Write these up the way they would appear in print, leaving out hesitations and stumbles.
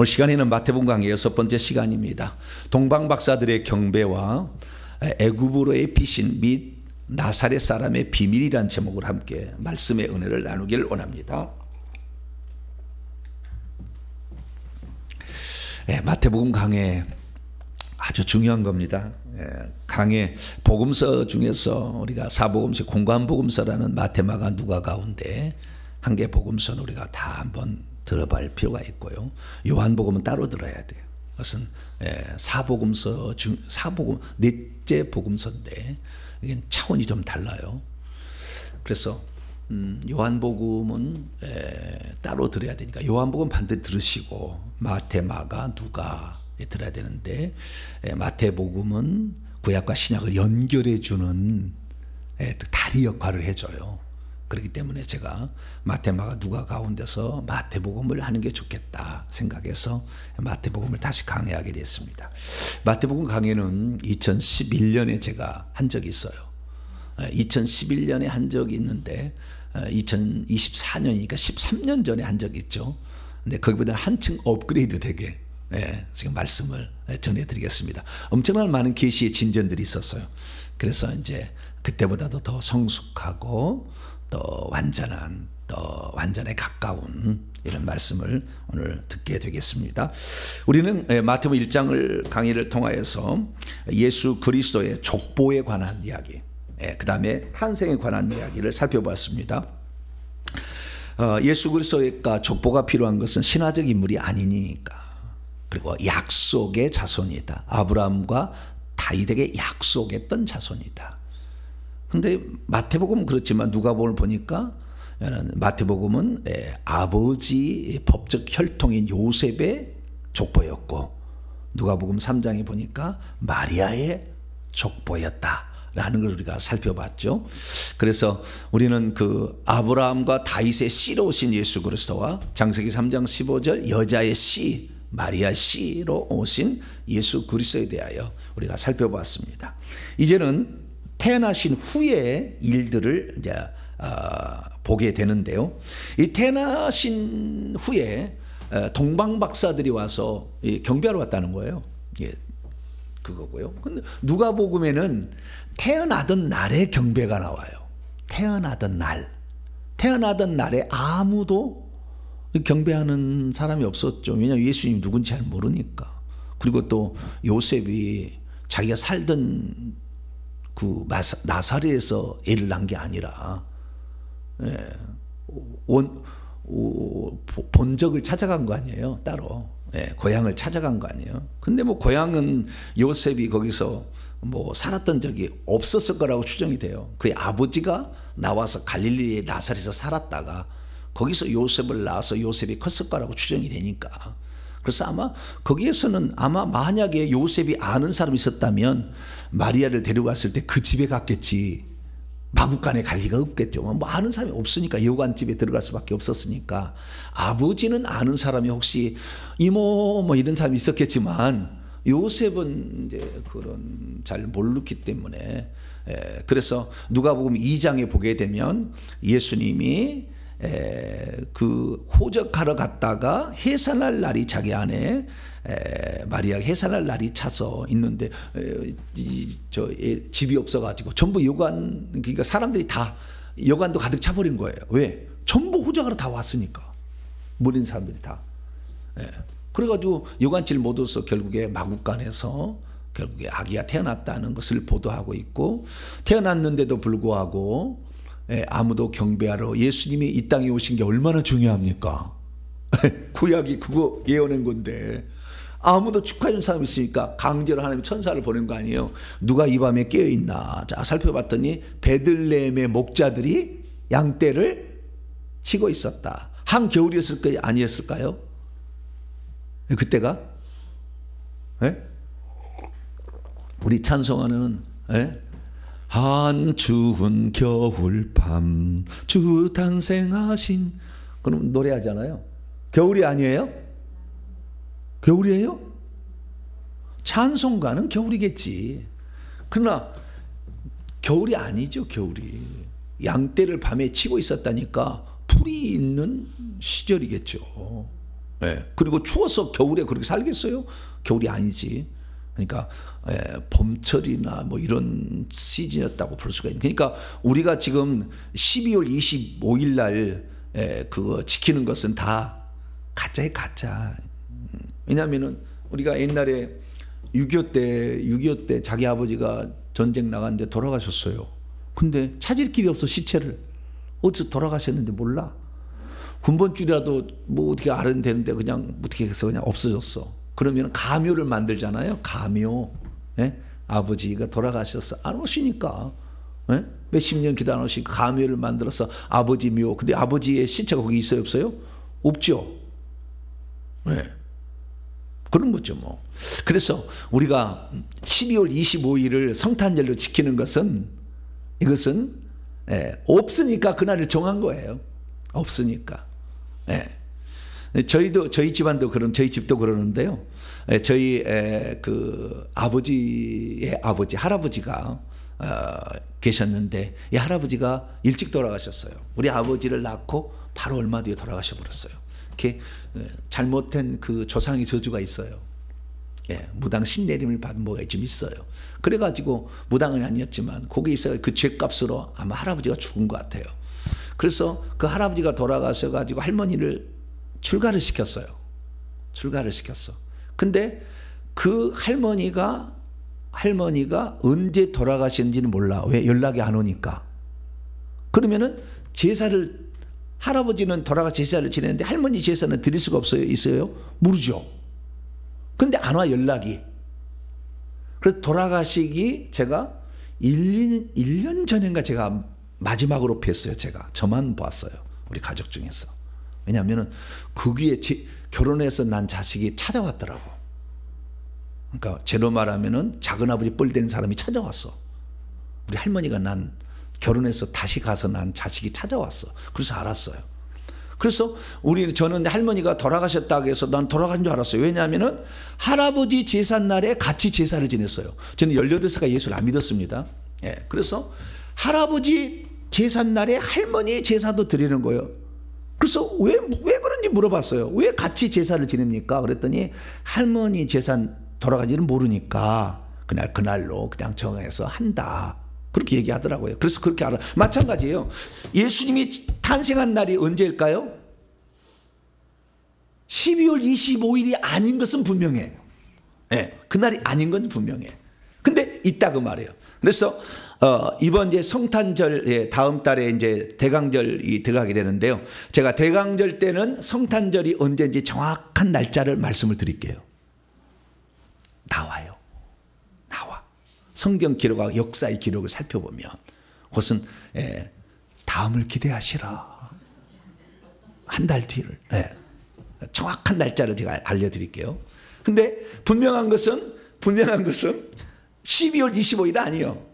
오늘 시간에는 마태복음 강의 6번째 시간입니다. 동방 박사들의 경배와 애굽으로의 피신 및 나사렛 사람의 비밀이란 제목으로 함께 말씀의 은혜를 나누기를 원합니다. 마태복음 강의 아주 중요한 겁니다. 강의 복음서 중에서 우리가 사복음서, 공관복음서라는 마태, 마가, 누가 가운데 한 개 복음서는 우리가 다 한번 들어볼 필요가 있고요. 요한복음은 따로 들어야 돼요. 그것은 사복음서 중 사복음 넷째 복음서인데 이게 차원이 좀 달라요. 그래서 요한복음은 따로 들어야 되니까 요한복음 반드시 들으시고 마태, 마가, 누가 들어야 되는데 마태복음은 구약과 신약을 연결해 주는 다리 역할을 해줘요. 그렇기 때문에 제가 마태, 마가, 누가 가운데서 마태복음을 하는 게 좋겠다 생각해서 마태복음을 다시 강의하게 됐습니다. 마태복음 강의는 2011년에 제가 한 적이 있어요. 2011년에 한 적이 있는데 2024년이니까 13년 전에 한 적이 있죠. 근데 거기보다 한층 업그레이드 되게 지금 말씀을 전해드리겠습니다. 엄청난 많은 계시의 진전들이 있었어요. 그래서 이제 그때보다도 더 성숙하고 더 완전에 가까운 이런 말씀을 오늘 듣게 되겠습니다. 우리는 마태복음 1장을 강의를 통하여서 예수 그리스도의 족보에 관한 이야기, 그 다음에 탄생에 관한 이야기를 살펴봤습니다. 예수 그리스도가 족보가 필요한 것은 신화적 인물이 아니니까, 그리고 약속의 자손이다. 아브라함과 다윗에게 약속했던 자손이다. 근데 마태복음은 그렇지만 누가복음을 보니까 마태복음은 아버지 법적 혈통인 요셉의 족보였고 누가복음 3장에 보니까 마리아의 족보였다라는 걸 우리가 살펴봤죠. 그래서 우리는 그 아브라함과 다윗의 씨로 오신 예수 그리스도와 창세기 3장 15절 여자의 씨 마리아 씨로 오신 예수 그리스도에 대하여 우리가 살펴봤습니다. 이제는 태어나신 후의 일들을 이제 보게 되는데요. 이 태어나신 후에 동방 박사들이 와서 경배하러 왔다는 거예요. 예, 그거고요. 근데 누가복음에는 태어나던 날에 경배가 나와요. 태어나던 날에 아무도 경배하는 사람이 없었죠. 왜냐하면 예수님이 누군지 잘 모르니까. 그리고 또 요셉이 자기가 살던 그 나사렛에서 애를 낳은 게 아니라 본적을 찾아간 거 아니에요. 따로 고향을 찾아간 거 아니에요. 근데 뭐 고향은 요셉이 거기서 뭐 살았던 적이 없었을 거라고 추정이 돼요. 그의 아버지가 나와서 갈릴리의 나사렛에서 살았다가 거기서 요셉을 낳아서 요셉이 컸을 거라고 추정이 되니까. 그래서 아마 거기에서는 아마 만약에 요셉이 아는 사람이 있었다면 마리아를 데려갔을 때 그 집에 갔겠지. 마구간에 갈 리가 없겠죠. 뭐 아는 사람이 없으니까 여관집에 들어갈 수밖에 없었으니까 아버지는 아는 사람이 혹시 이모 뭐 이런 사람이 있었겠지만 요셉은 이제 그런 잘 모르기 때문에 그래서 누가복음 2장에 보게 되면 예수님이 그 호적하러 갔다가 해산할 날이 자기 안에 마리아 해산할 날이 차서 있는데 집이 없어가지고 전부 여관, 그러니까 사람들이 다 여관도 가득 차버린 거예요. 왜? 전부 호적하러 다 왔으니까 모든 사람들이 다. 그래가지고 여관지를 못 얻어서 결국에 마구간에서 결국에 아기가 태어났다는 것을 보도하고 있고, 태어났는데도 불구하고 아무도 경배하러 예수님이 이 땅에 오신 게 얼마나 중요합니까? 구약이 그거 예언한 건데 아무도 축하해 준 사람이 있으니까 강제로 하나님이 천사를 보낸 거 아니에요. 누가 이 밤에 깨어있나. 자, 살펴봤더니 베들레헴의 목자들이 양떼를 치고 있었다. 한겨울이었을까요? 아니었을까요? 그때가? 우리 찬송하는 한 추운 겨울밤 주 탄생하신, 그럼 노래하잖아요. 겨울이 아니에요? 겨울이에요? 찬송가는 겨울이겠지. 그러나 겨울이 아니죠. 겨울이 양떼를 밤에 치고 있었다니까 풀이 있는 시절이겠죠. 예. 그리고 추워서 겨울에 그렇게 살겠어요? 겨울이 아니지. 그러니까 봄철이나 뭐 이런 시즌이었다고 볼 수가 있는. 그러니까 우리가 지금 12월 25일 날 그거 지키는 것은 다 가짜에 가짜. 왜냐하면은 우리가 옛날에 6.25 때 자기 아버지가 전쟁 나갔는데 돌아가셨어요. 근데 찾을 길이 없어. 시체를 어디서 돌아가셨는데 몰라. 군번줄이라도 뭐 어떻게 알아야 되는데 그냥 어떻게 해서 그냥 없어졌어. 그러면 가묘를 만들잖아요. 가묘. 예? 아버지가 돌아가셔서 안 오시니까 예? 몇십 년 기다려 오시니까 가묘를 만들어서 아버지 묘. 근데 아버지의 시체가 거기 있어요 없어요? 없죠. 예. 그런 거죠 뭐. 그래서 우리가 12월 25일을 성탄절로 지키는 것은 이것은 없으니까 그날을 정한 거예요. 없으니까. 저희도 저희 집안도 저희 집도 그러는데요. 저희 그 아버지의 아버지 할아버지가 계셨는데 이 할아버지가 일찍 돌아가셨어요. 우리 아버지를 낳고 바로 얼마 뒤에 돌아가셔 버렸어요. 이렇게 잘못된 그 조상의 저주가 있어요. 무당 신내림을 받은 뭐가 좀 있어요. 그래가지고 무당은 아니었지만 거기서 그 죄값으로 아마 할아버지가 죽은 것 같아요. 그래서 그 할아버지가 돌아가셔가지고 할머니를 출가를 시켰어요. 출가를 시켰어. 근데 그 할머니가 언제 돌아가셨는지는 몰라. 왜? 연락이 안 오니까. 그러면은 제사를 할아버지는 돌아가 제사를 지내는데 할머니 제사는 드릴 수가 있어요? 모르죠. 근데 안 와 연락이. 그래서 돌아가시기 제가 1년 전인가 제가 마지막으로 뵀어요. 제가 저만 봤어요. 우리 가족 중에서. 왜냐하면 거기에 결혼해서 난 자식이 찾아왔더라고. 그러니까 제로 말하면은 작은아버지 뻘된 사람이 찾아왔어. 우리 할머니가 난 결혼해서 다시 가서 난 자식이 찾아왔어. 그래서 알았어요. 그래서 저는 할머니가 돌아가셨다고 해서 난 돌아간 줄 알았어요. 왜냐하면은 할아버지 제삿날에 같이 제사를 지냈어요. 저는 18살까지 예수를 안 믿었습니다. 그래서 할아버지 제삿날에 할머니 제사도 드리는 거예요. 그래서 왜 그런지 물어봤어요. 왜 같이 제사를 지냅니까? 그랬더니 할머니 제사 돌아간지는 모르니까 그날로 그냥 정해서 한다. 그렇게 얘기하더라고요. 그래서 그렇게 알아. 마찬가지예요. 예수님이 탄생한 날이 언제일까요? 12월 25일이 아닌 것은 분명해요. 그날이 아닌 건 분명해요. 근데 있다 그 말이에요. 그래서 이번 이제 성탄절 다음 달에 이제 대강절이 들어가게 되는데요. 제가 대강절 때는 성탄절이 언제인지 정확한 날짜를 말씀을 드릴게요. 나와요. 나와. 성경 기록과 역사의 기록을 살펴보면 그것은 다음을 기대하시라. 한 달 뒤를 정확한 날짜를 제가 알려드릴게요. 근데 분명한 것은 12월 25일 아니에요.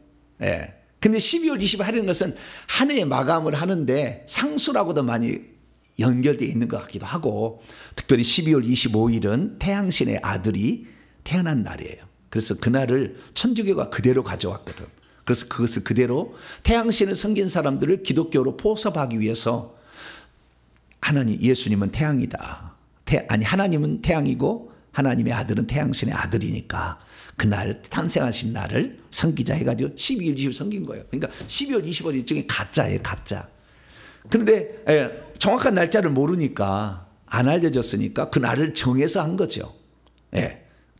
근데 12월 25일 하는 것은 한 해의 마감을 하는데 상수라고도 많이 연결되어 있는 것 같기도 하고, 특별히 12월 25일은 태양신의 아들이 태어난 날이에요. 그래서 그날을 천주교가 그대로 가져왔거든. 그래서 그것을 그대로 태양신을 섬긴 사람들을 기독교로 포섭하기 위해서 예수님은 태양이다. 하나님은 태양이고 하나님의 아들은 태양신의 아들이니까 그날 탄생하신 날을 섬기자 해가지고 12월 20일 섬긴 거예요. 그러니까 12월 25일 일종의 가짜예요, 가짜. 그런데 정확한 날짜를 모르니까 안 알려졌으니까 그 날을 정해서 한 거죠.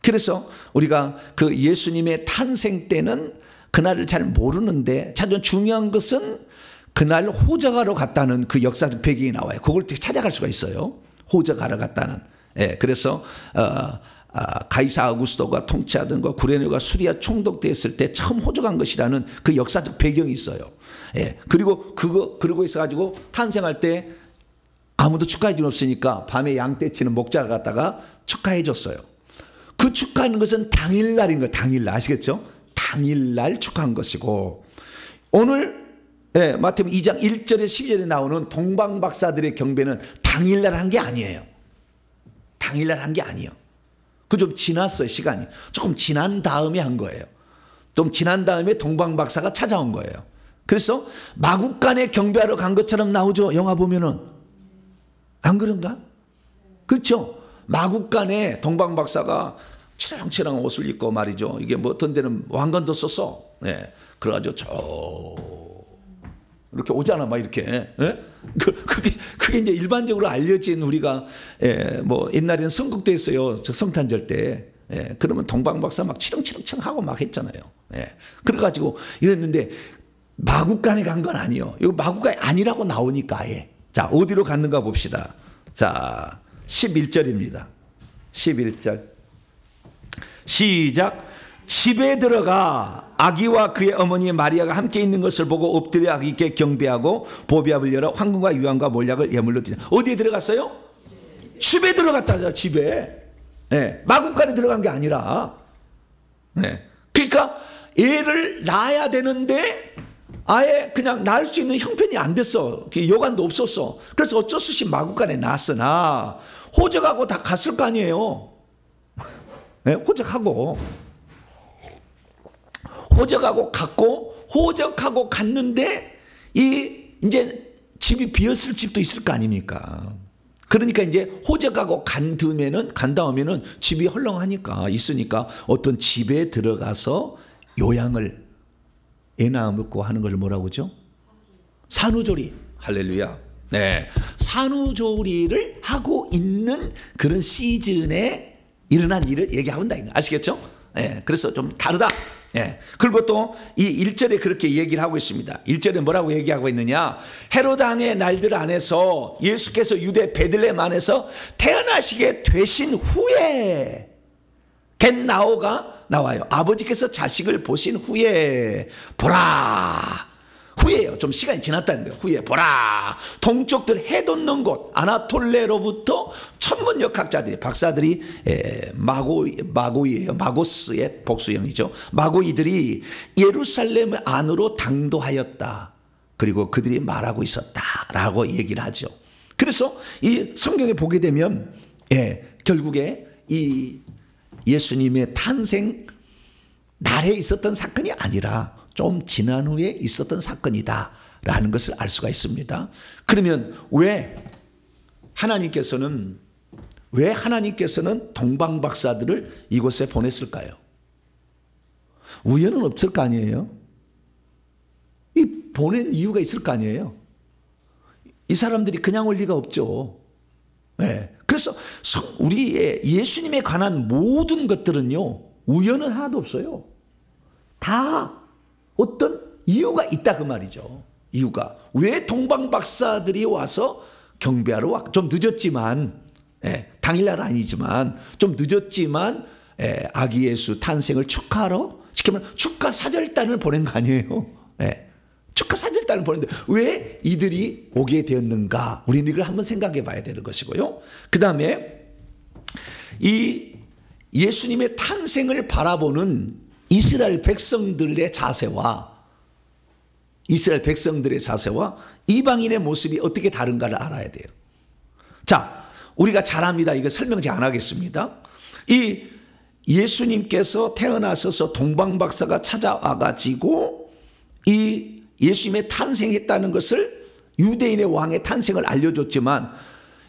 그래서 우리가 그 예수님의 탄생 때는 그날을 잘 모르는데 가장 중요한 것은 그날 호적하러 갔다는 그 역사적 배경이 나와요. 그걸 찾아갈 수가 있어요. 호적하러 갔다는. 그래서 가이사 아우구스토가 통치하던 거 구레네가 수리아 총독됐을 때 처음 호적한 것이라는 그 역사적 배경이 있어요. 그리고 그러고 있어가지고 탄생할 때 아무도 축하해 준 없으니까 밤에 양떼 치는 목자가 갔다가 축하해 줬어요. 그 축하하는 것은 당일날인 거예요. 당일날. 아시겠죠? 당일날 축하한 것이고, 오늘 마태복음 2장 1절에 12절에 나오는 동방박사들의 경배는 당일날 한 게 아니에요. 당일날 한 게 아니에요. 그 좀 지났어요. 시간이 조금 지난 다음에 한 거예요. 좀 지난 다음에 동방박사가 찾아온 거예요. 그래서 마국간에 경배하러 간 것처럼 나오죠. 영화 보면은. 안 그런가? 그렇죠? 마국간에 동방박사가 치렁치렁한 옷을 입고 말이죠. 이게 뭐 어떤 데는 왕관도 썼어. 예. 그래가지고 이렇게 오잖아, 막 이렇게. 예? 그게 이제 일반적으로 알려진 우리가 뭐 옛날에는 성국도 했어요. 저 성탄절 때. 예. 그러면 동방박사 막 치렁치렁 하고 막 했잖아요. 예. 그래가지고 이랬는데 마국간에 간 건 아니에요. 이거 마국간이 아니라고 나오니까 아예. 자, 어디로 갔는가 봅시다. 자, 11절입니다. 11절. 시작. 집에 들어가 아기와 그의 어머니 마리아가 함께 있는 것을 보고 엎드려 아기께 경배하고 보비압을 열어 황금과 유황과 몰약을 예물로 드리라. 어디에 들어갔어요? 집에 들어갔다. 집에. 네, 마국간에 들어간 게 아니라. 네. 그러니까 애를 낳아야 되는데 아예 그냥 낳을 수 있는 형편이 안 됐어. 여관도 없었어. 그래서 어쩔 수 없이 마국간에 낳았으나 호적하고 다 갔을 거 아니에요. 네, 호적하고 갔는데 이제 집이 비었을 집도 있을 거 아닙니까? 그러니까 이제 호적하고 간 다음에는 집이 헐렁하니까 있으니까 어떤 집에 들어가서 요양을 애 낳아먹고 하는 걸 뭐라고 하죠? 산후조리. 할렐루야. 네, 산후조리를 하고 있는 그런 시즌에 일어난 일을 얘기하고 있다. 아시겠죠? 네, 그래서 좀 다르다. 예. 그리고 또 이 1절에 그렇게 얘기를 하고 있습니다. 1절에 뭐라고 얘기하고 있느냐? 헤로드 왕의 날들 안에서 예수께서 유대 베들레헴 안에서 태어나시게 되신 후에 겟나오가 나와요. 아버지께서 자식을 보신 후에 보라. 후에요. 좀 시간이 지났다는 거예요. 후에 보라. 동쪽들 해 돋는 곳 아나톨레로부터 천문역학자들이 박사들이 마고이예요. 마고스의 복수형이죠. 마고이들이 예루살렘 안으로 당도하였다. 그리고 그들이 말하고 있었다라고 얘기를 하죠. 그래서 이 성경에 보게 되면 결국에 이 예수님의 탄생 날에 있었던 사건이 아니라 좀 지난 후에 있었던 사건이다 라는 것을 알 수가 있습니다. 그러면 왜 하나님께서는 동방박사들을 이곳에 보냈을까요? 우연은 없을 거 아니에요? 이 보낸 이유가 있을 거 아니에요? 이 사람들이 그냥 올 리가 없죠. 네. 그래서 우리의 예수님에 관한 모든 것들은요, 우연은 하나도 없어요. 다 어떤 이유가 있다 그 말이죠. 이유가. 왜 동방박사들이 와서 경배하러 왔, 좀 늦었지만, 당일날 아니지만 좀 늦었지만 아기 예수 탄생을 축하하러, 시키면 축하 사절단을 보낸 거 아니에요. 축하 사절단을 보냈는데 왜 이들이 오게 되었는가? 우리는 이걸 한번 생각해 봐야 되는 것이고요. 그 다음에 이 예수님의 탄생을 바라보는 이스라엘 백성들의 자세와 이방인의 모습이 어떻게 다른가를 알아야 돼요. 자, 우리가 잘 압니다. 이거 설명지 안 하겠습니다. 이 예수님께서 태어나셔서 동방박사가 찾아와가지고 이 예수님의 탄생했다는 것을 유대인의 왕의 탄생을 알려줬지만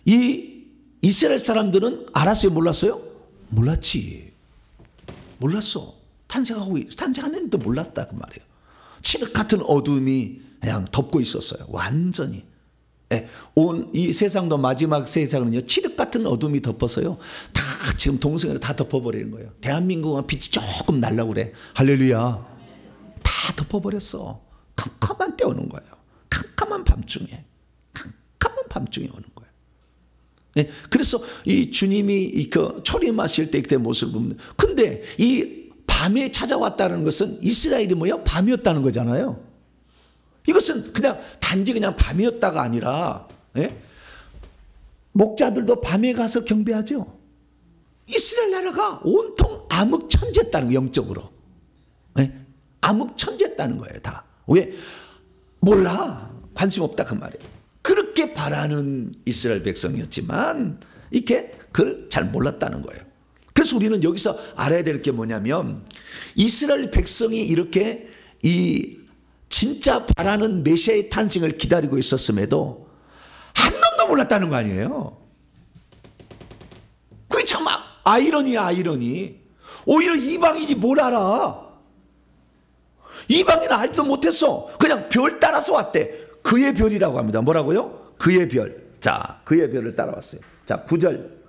이 이스라엘 사람들은 알았어요? 몰랐어요? 몰랐어. 탄생하는데도 몰랐다 그 말이에요. 칠흑 같은 어둠이 그냥 덮고 있었어요. 완전히. 온 이 세상도 마지막 세상은요, 칠흑 같은 어둠이 덮어서요, 다 지금 동성애로 다 덮어버리는 거예요. 대한민국은 빛이 조금 날라고 그래. 할렐루야. 다 덮어버렸어. 캄캄한 때 오는 거예요. 캄캄한 밤중에 오는 거예요. 그래서 이 주님이 그 초림하실 때 그때 모습을 보면, 근데 이 밤에 찾아왔다는 것은 이스라엘이 뭐예요? 밤이었다는 거잖아요. 이것은 단지 그냥 밤이었다가 아니라, 목자들도 밤에 가서 경배하죠. 이스라엘 나라가 온통 암흑천재였다는 거예요. 영적으로. 암흑천재였다는 거예요. 다. 왜? 몰라. 관심 없다 그 말이에요. 그렇게 바라는 이스라엘 백성이었지만 이렇게 그걸 잘 몰랐다는 거예요. 그래서 우리는 여기서 알아야 될 게 뭐냐면, 이스라엘 백성이 이렇게 이 진짜 바라는 메시아의 탄생을 기다리고 있었음에도 한 놈도 몰랐다는 거 아니에요. 그 아이러니야, 아이러니. 오히려 이방인이 뭘 알아? 이방인은 알지도 못했어. 그냥 별 따라서 왔대. 그의 별이라고 합니다. 뭐라고요? 그의 별. 자, 그의 별을 따라왔어요. 자, 9절.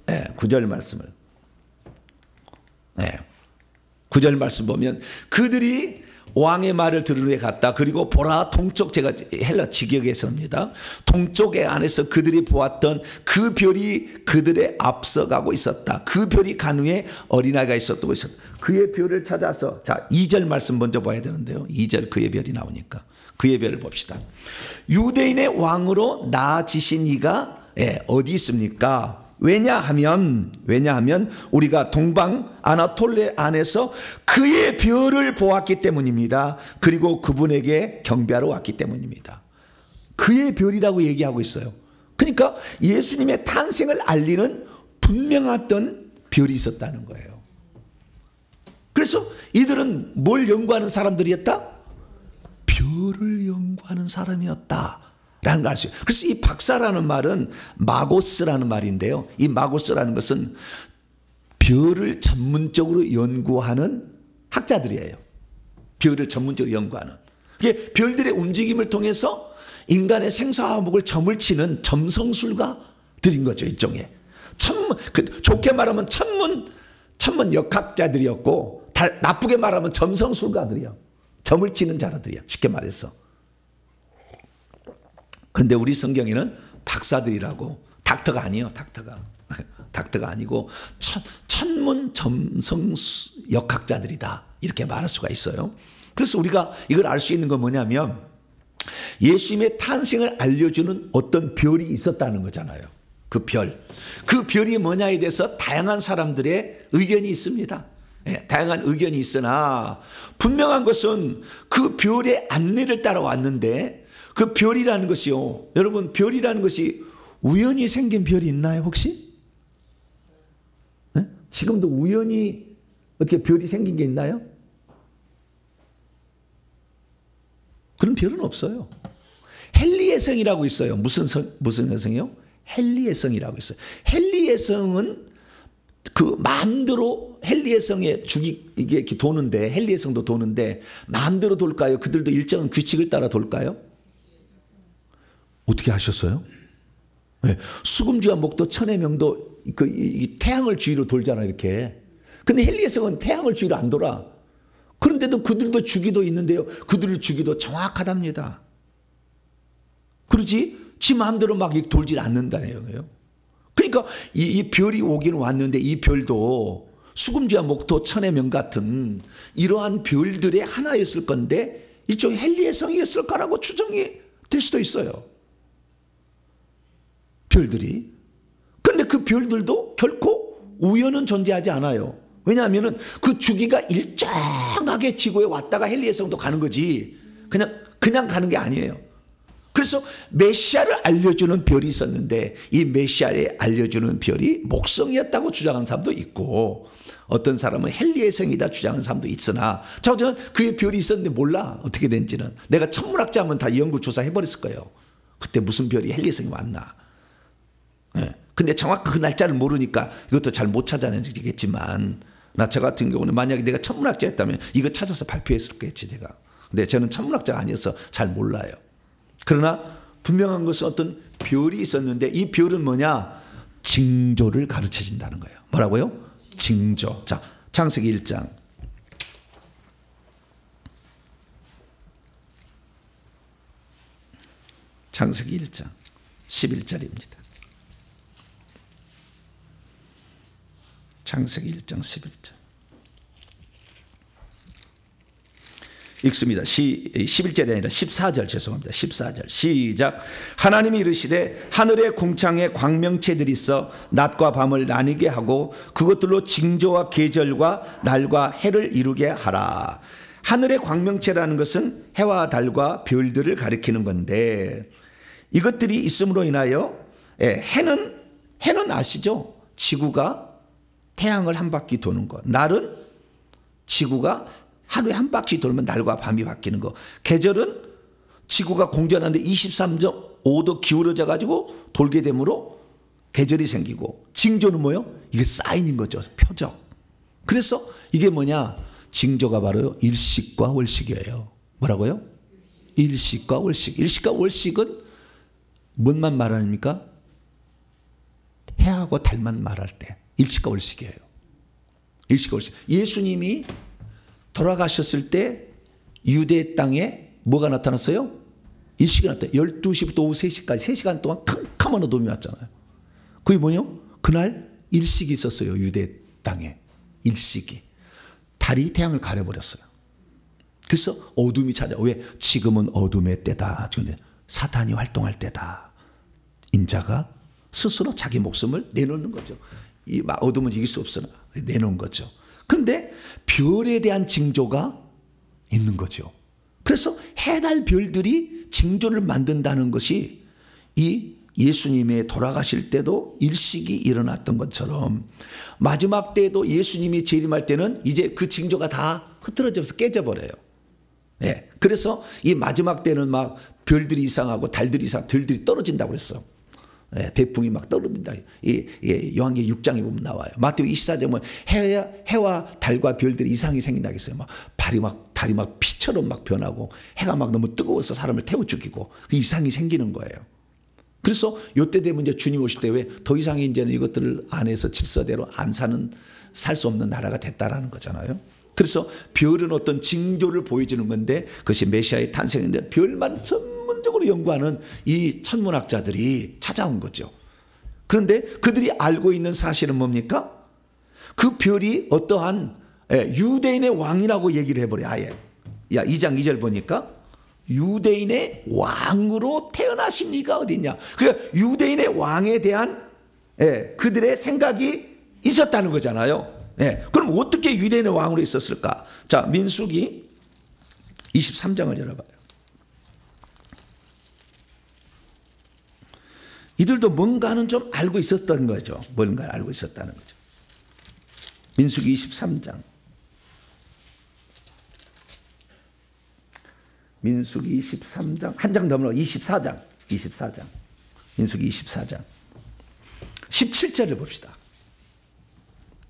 네, 9절 말씀을. 네. 9절 말씀 보면 그들이 왕의 말을 들으러 갔다. 그리고 보라 동쪽, 제가 헬라 직역에서입니다. 동쪽에 안에서 그들이 보았던 그 별이 그들의 앞서가고 있었다. 그 별이 간 후에 어린아이가 있었다고 있었다. 그의 별을 찾아서, 자 2절 말씀 먼저 봐야 되는데요. 2절 그의 별이 나오니까 그의 별을 봅시다. 유대인의 왕으로 나아지신 이가 어디 있습니까? 왜냐하면 우리가 동방 아나톨레 안에서 그의 별을 보았기 때문입니다. 그리고 그분에게 경배하러 왔기 때문입니다. 그의 별이라고 얘기하고 있어요. 그러니까 예수님의 탄생을 알리는 분명했던 별이 있었다는 거예요. 그래서 이들은 뭘 연구하는 사람들이었다? 별을 연구하는 사람이었다 라는 걸 알 수 있어요. 그래서 이 박사라는 말은 마고스라는 말인데요. 이 마고스라는 것은 별을 전문적으로 연구하는 학자들이에요. 별을 전문적으로 연구하는. 이게 별들의 움직임을 통해서 인간의 생사화목을 점을 치는 점성술가들인 거죠. 일종의. 좋게 말하면 천문 역학자들이었고, 나쁘게 말하면 점성술가들이요. 점을 치는 자들이요. 쉽게 말해서. 그런데 우리 성경에는 박사들이라고, 닥터가 아니에요. 닥터가 아니고 천문 점성 역학자들이다 이렇게 말할 수가 있어요. 그래서 우리가 이걸 알 수 있는 건 뭐냐면 예수님의 탄생을 알려주는 어떤 별이 있었다는 거잖아요. 그 별이 뭐냐에 대해서 다양한 사람들의 의견이 있습니다. 다양한 의견이 있으나 분명한 것은 그 별의 안내를 따라왔는데, 그 별이라는 것이요, 여러분, 별이라는 것이 우연히 생긴 별이 있나요 혹시? 네? 지금도 우연히 어떻게 별이 생긴 게 있나요? 그런 별은 없어요. 헨리의 성이라고 있어요. 무슨 성이요? 헨리의 성이라고 있어요. 헨리의 성은 그 마음대로 헨리의 성에 이게 도는데, 헨리의 성도 도는데 마음대로 돌까요? 그들도 일정한 규칙을 따라 돌까요? 어떻게 하셨어요? 네. 수금주와 목도 천의 명도 태양을 주위로 돌잖아 이렇게. 근데 헨리의 성은 태양을 주위로 안 돌아. 그런데도 그들도 주기도 있는데요, 그들의 주기도 정확하답니다. 그러지 지 마음대로 막 돌질 않는다는 거예요. 그러니까 이 별이 오기는 왔는데 이 별도 수금주와 목토 천의 명 같은 이러한 별들의 하나였을 건데 일종의 헨리의 성이었을 거라고 추정이 될 수도 있어요. 별들이. 그런데 그 별들도 결코 우연은 존재하지 않아요. 왜냐하면 그 주기가 일정하게 지구에 왔다가 헨리의 성도 가는 거지 그냥 가는 게 아니에요. 그래서 메시아를 알려주는 별이 있었는데 이 메시아를 알려주는 별이 목성이었다고 주장하는 사람도 있고, 어떤 사람은 헨리의 성이다 주장하는 사람도 있으나 저는 그의 별이 있었는데 몰라 어떻게 된지는. 내가 천문학자면 다 연구조사 해버렸을 거예요. 그때 무슨 별이 헨리의 성이 왔나. 근데 정확히 그 날짜를 모르니까 이것도 잘 못 찾아내겠지만, 저 같은 경우는 만약에 내가 천문학자였다면 이거 찾아서 발표했을겠지 내가. 근데 저는 천문학자가 아니어서 잘 몰라요. 그러나 분명한 것은 어떤 별이 있었는데 이 별은 뭐냐? 징조를 가르쳐 준다는 거예요. 뭐라고요? 징조. 자, 창세기 1장. 창세기 1장 11절입니다. 창세기 1장 11절. 읽습니다. 11절이 아니라 14절 죄송합니다. 14절 시작. 하나님이 이르시되 하늘의 궁창에 광명체들이 있어 낮과 밤을 나뉘게 하고 그것들로 징조와 계절과 날과 해를 이루게 하라. 하늘의 광명체라는 것은 해와 달과 별들을 가리키는 건데, 이것들이 있음으로 인하여 해는 아시죠? 지구가 태양을 한 바퀴 도는 것. 날은 지구가 하루에 한 바퀴 돌면 날과 밤이 바뀌는 거. 계절은 지구가 공전하는데 23.5도 기울어져 가지고 돌게 되므로 계절이 생기고, 징조는 뭐요? 이게 사인인 거죠. 표적. 그래서 이게 뭐냐? 징조가 바로 일식과 월식이에요. 뭐라고요? 일식과 월식. 일식과 월식은 뭔만 말합니까? 해하고 달만 말할 때 일식과 월식이에요. 일식과 월식. 예수님이 돌아가셨을 때 유대 땅에 뭐가 나타났어요? 일식이 나타났어요. 12시부터 오후 3시까지 3시간 동안 캄캄한 어둠이 왔잖아요. 그게 뭐요? 그날 일식이 있었어요. 유대 땅에. 일식이. 달이 태양을 가려버렸어요. 그래서 어둠이 찾아와. 왜? 지금은 어둠의 때다. 사탄이 활동할 때다. 인자가 스스로 자기 목숨을 내놓는 거죠. 이 어둠은 이길 수 없으나 내놓은 거죠. 그런데 별에 대한 징조가 있는 거죠. 그래서 해달 별들이 징조를 만든다는 것이 이 예수님의 돌아가실 때도 일식이 일어났던 것처럼 마지막 때에도 예수님이 재림할 때는 이제 그 징조가 다 흐트러져서 깨져버려요. 네. 그래서 이 마지막 때는 막 별들이 이상하고 달들이 이상하고 들들이 떨어진다고 그랬어. 네. 대풍이 막 떨어진다. 요한계시록 6장에 보면 나와요. 마태복음 24장에 보면 해와 달과 별들이 이상이 생긴다고 했어요. 막 달이 막 피처럼 막 변하고 해가 막 너무 뜨거워서 사람을 태워 죽이고 그 이상이 생기는 거예요. 그래서 요때 되면 이제 주님 오실 때 왜 더 이상 이제는 이것들을 안에서 질서대로 안 살 수 없는 나라가 됐다라는 거잖아요. 그래서 별은 어떤 징조를 보여주는 건데 그것이 메시아의 탄생인데 별만 전문적으로 연구하는 이 천문학자들이 찾아온 거죠. 그런데 그들이 알고 있는 사실은 뭡니까? 그 별이 어떠한 유대인의 왕이라고 얘기를 해버려요. 아예. 야, 2장 2절 보니까 유대인의 왕으로 태어나신 이가 어딨냐. 그러니까 유대인의 왕에 대한 그들의 생각이 있었다는 거잖아요. 그럼 어떻게 유대인의 왕으로 있었을까? 자, 민수기 23장을 열어봐요. 이들도 뭔가는 좀 알고 있었던 거죠. 뭔가를 알고 있었다는 거죠. 민수기 23장. 민수기 23장 한 장 더 넘어 24장 민수기 24장 17절을 봅시다.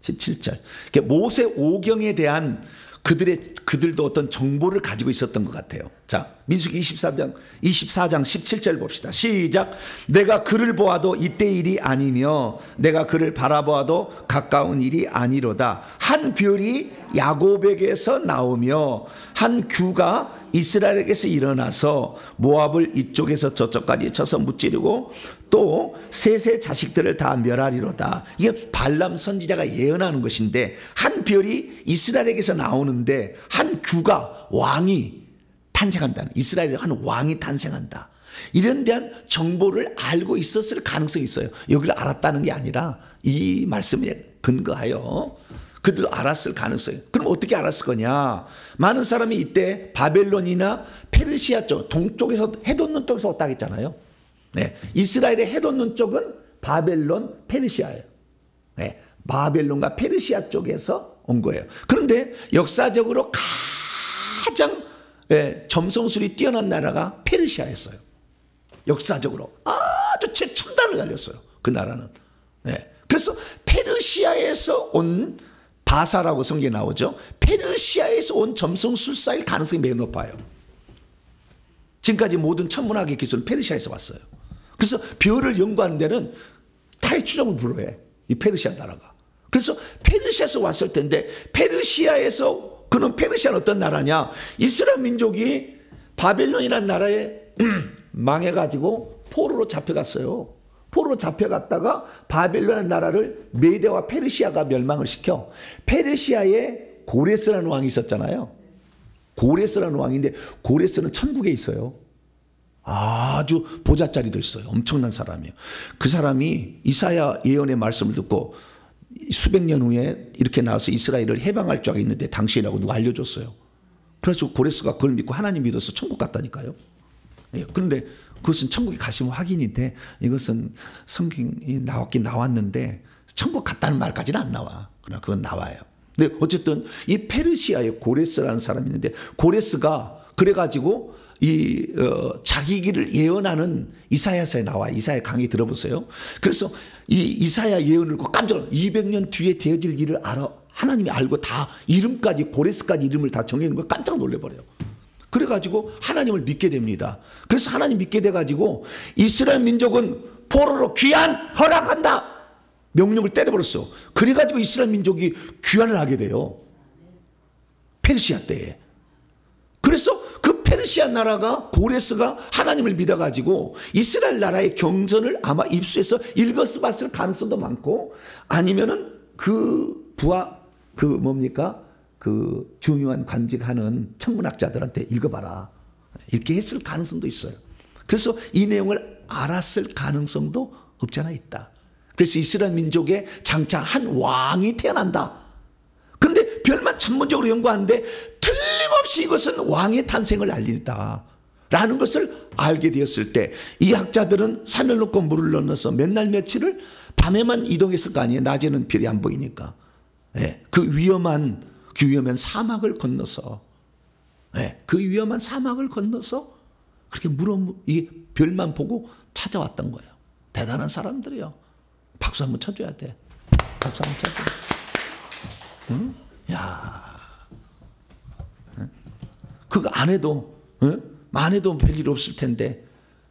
17절. 모세 오경에 대한 그들도 어떤 정보를 가지고 있었던 것 같아요. 자, 민수기 24장 17절 봅시다. 시작. 내가 그를 보아도 이때 일이 아니며 내가 그를 바라보아도 가까운 일이 아니로다. 한 별이 야곱에게서 나오며 한 규가 이스라엘에게서 일어나서 모압을 이쪽에서 저쪽까지 쳐서 무찌르고 또 셋의 자식들을 다 멸하리로다. 이게 발람 선지자가 예언하는 것인데 한 별이 이스라엘에게서 나오는데 한 규가 왕이 탄생한다는, 이스라엘에 한 왕이 탄생한다. 이런 대한 정보를 알고 있었을 가능성이 있어요. 여기를 알았다는 게 아니라 이 말씀에 근거하여 그들도 알았을 가능성이. 그럼 어떻게 알았을 거냐? 많은 사람이 이때 바벨론이나 페르시아 쪽, 동쪽에서 해돋는 쪽에서 왔다 했잖아요. 네. 이스라엘의 해돋는 쪽은 바벨론, 페르시아예요. 네. 바벨론과 페르시아 쪽에서 온 거예요. 그런데 역사적으로 가장 점성술이 뛰어난 나라가 페르시아였어요. 역사적으로 아주 최첨단을 날렸어요. 그 나라는. 네. 그래서 페르시아에서 온 바사라고 성경에 나오죠. 페르시아에서 온 점성술사일 가능성이 매우 높아요. 지금까지 모든 천문학의 기술은 페르시아에서 왔어요. 그래서 별을 연구하는 데는 타의 추정을 불허해. 이 페르시아 나라가. 그래서 페르시아에서 왔을 텐데 페르시아에서 그는 페르시아는 어떤 나라냐? 이스라엘 민족이 바벨론이라는 나라에 망해가지고 포로로 잡혀갔어요. 포로로 잡혀갔다가 바벨론 나라를 메대와 페르시아가 멸망을 시켜 페르시아에 고레스라는 왕이 있었잖아요. 고레스라는 왕인데 고레스는 천국에 있어요. 아주 보좌자리도 있어요. 엄청난 사람이에요. 그 사람이 이사야 예언의 말씀을 듣고 수백 년 후에 이렇게 나와서 이스라엘을 해방할 줄 있는데 당신이라고 누가 알려줬어요. 그래서 고레스가 그걸 믿고 하나님 믿어서 천국 갔다니까요. 그런데 그것은 천국에 가시면 확인인데 이것은 성경이 나왔긴 나왔는데 천국 갔다는 말까지는 안 나와. 그러나 그건 나와요. 근데 어쨌든 이 페르시아의 고레스라는 사람이 있는데 고레스가 그래가지고 자기 길을 예언하는 이사야서에 나와. 이사야 강의 들어보세요. 그래서 이 이사야 예언을 듣고 깜짝 놀라. 200년 뒤에 되어질 일을 알아. 하나님이 알고 다 이름까지 고레스까지 이름을 다 정해놓은 걸 깜짝 놀래버려요. 그래가지고 하나님을 믿게 됩니다. 그래서 하나님 믿게 돼가지고 이스라엘 민족은 포로로 귀환 허락한다 명령을 때려버렸어. 그래가지고 이스라엘 민족이 귀환을 하게 돼요. 페르시아 때에. 그래서 그 페르시아 나라가 고레스가 하나님을 믿어가지고 이스라엘 나라의 경전을 아마 입수해서 읽었을 가능성도 많고, 아니면은 그 부하 그 중요한 관직하는 천문학자들한테 읽어봐라 이렇게 했을 가능성도 있어요. 그래서 이 내용을 알았을 가능성도 없지 않아 있다. 그래서 이스라엘 민족에 장차 한 왕이 태어난다. 그런데 별만 전문적으로 연구하는데 틀림없이 이것은 왕의 탄생을 알린다 라는 것을 알게 되었을 때, 이 학자들은 산을 넘고 물을 건너서 몇 날 며칠을 밤에만 이동했을 거 아니에요. 낮에는 별이 안 보이니까. 네, 그 위험한 사막을 건너서, 네, 그 위험한 사막을 건너서 그렇게 이 별만 보고 찾아왔던 거예요. 대단한 사람들이요. 박수 한번 쳐줘야 돼. 박수 한번 쳐줘야 돼. 응? 야, 그거 안 해도 별일 없을 텐데.